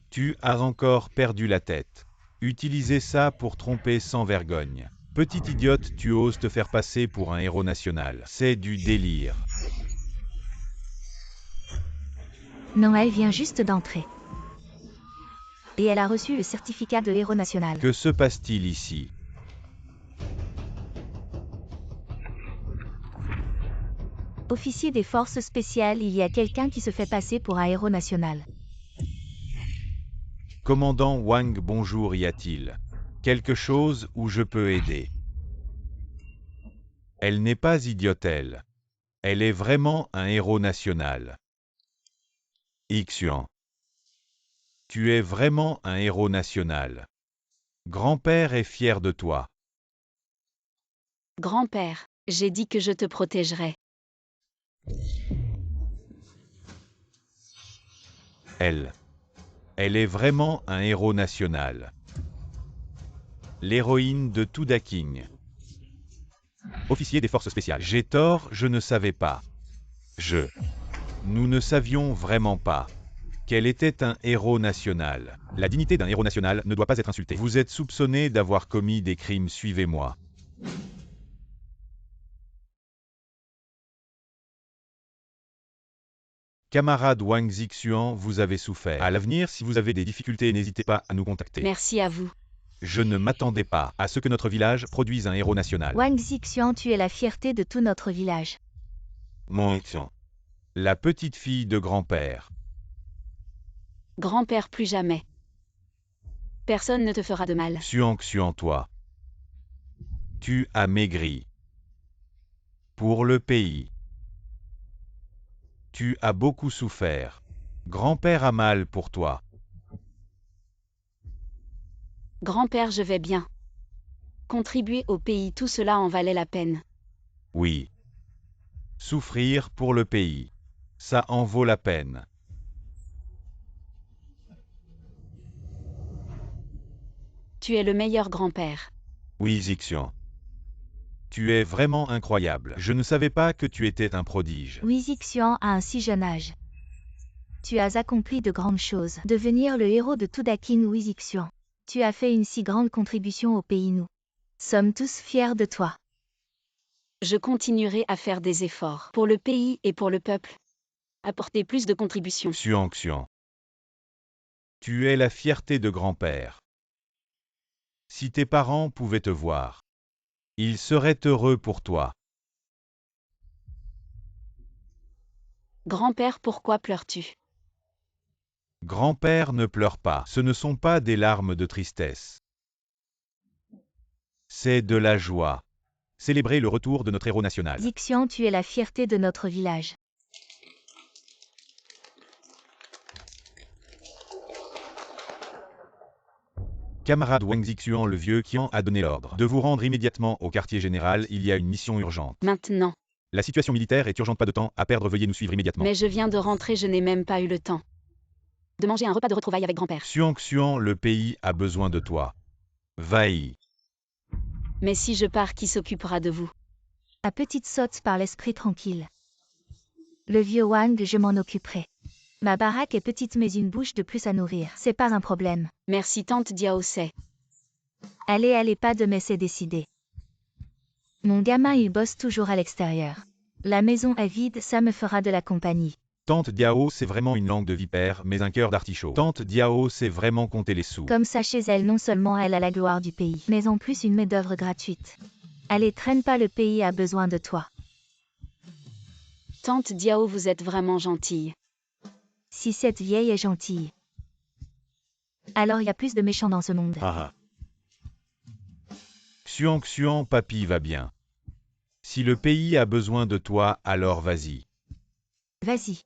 Tu as encore perdu la tête. Utilisez ça pour tromper sans vergogne. Petite idiote, tu oses te faire passer pour un héros national. C'est du délire. Non, elle vient juste d'entrer. Et elle a reçu le certificat de héros national. Que se passe-t-il ici? Officier des forces spéciales, il y a quelqu'un qui se fait passer pour un héros national. Commandant Wang, bonjour, y a-t-il quelque chose où je peux aider? Elle n'est pas idiote, elle. Elle est vraiment un héros national. Xuan. Tu es vraiment un héros national. Grand-père est fier de toi. Grand-père, j'ai dit que je te protégerais. Elle est vraiment un héros national. L'héroïne de Tudaking. Officier des forces spéciales. J'ai tort, je ne savais pas. Nous ne savions vraiment pas qu'elle était un héros national. La dignité d'un héros national ne doit pas être insultée. Vous êtes soupçonné d'avoir commis des crimes, suivez-moi. Camarade Wang Zixuan, vous avez souffert. À l'avenir, si vous avez des difficultés, n'hésitez pas à nous contacter. Merci à vous. Je ne m'attendais pas à ce que notre village produise un héros national. Wang Zixuan, tu es la fierté de tout notre village. Mon Xian. La petite fille de grand-père. Grand-père, plus jamais. Personne ne te fera de mal. Xuan, toi. Tu as maigri. Pour le pays. Tu as beaucoup souffert. Grand-père a mal pour toi. Grand-père, je vais bien. Contribuer au pays, tout cela en valait la peine. Oui. Souffrir pour le pays. Ça en vaut la peine. Tu es le meilleur grand-père. Oui, Zixuan. Tu es vraiment incroyable. Je ne savais pas que tu étais un prodige. Oui, Zixuan a un si jeune âge. Tu as accompli de grandes choses. Devenir le héros de Tudaking, oui, Zixuan. Tu as fait une si grande contribution au pays, nous sommes tous fiers de toi. Je continuerai à faire des efforts pour le pays et pour le peuple. Apporter plus de contributions. Xuan Xuan. Tu es la fierté de grand-père. Si tes parents pouvaient te voir, ils seraient heureux pour toi. Grand-père, pourquoi pleures-tu? Grand-père ne pleure pas, ce ne sont pas des larmes de tristesse. C'est de la joie. Célébrer le retour de notre héros national. Xixian, tu es la fierté de notre village. Camarade Wang Xixian, le vieux Qian a donné l'ordre de vous rendre immédiatement au quartier général, il y a une mission urgente. Maintenant. La situation militaire est urgente, pas de temps à perdre, veuillez nous suivre immédiatement. Mais je viens de rentrer, je n'ai même pas eu le temps de manger un repas de retrouvailles avec grand-père. Xuan Xuan, le pays a besoin de toi. Va-y. Mais si je pars, qui s'occupera de vous? À petite sotte par l'esprit tranquille. Le vieux Wang, je m'en occuperai. Ma baraque est petite mais une bouche de plus à nourrir. C'est pas un problème. Merci tante Diao Sei. Allez, pas de mais c'est décidé. Mon gamin il bosse toujours à l'extérieur. La maison est vide, ça me fera de la compagnie. Tante Diao, c'est vraiment une langue de vipère, mais un cœur d'artichaut. Tante Diao, c'est vraiment compter les sous. Comme ça chez elle, non seulement elle a la gloire du pays, mais en plus une main-d'œuvre gratuite. Allez, traîne pas, le pays a besoin de toi. Tante Diao, vous êtes vraiment gentille. Si cette vieille est gentille, alors il y a plus de méchants dans ce monde. Xuan Xuan, papy va bien. Si le pays a besoin de toi, alors vas-y. Vas-y.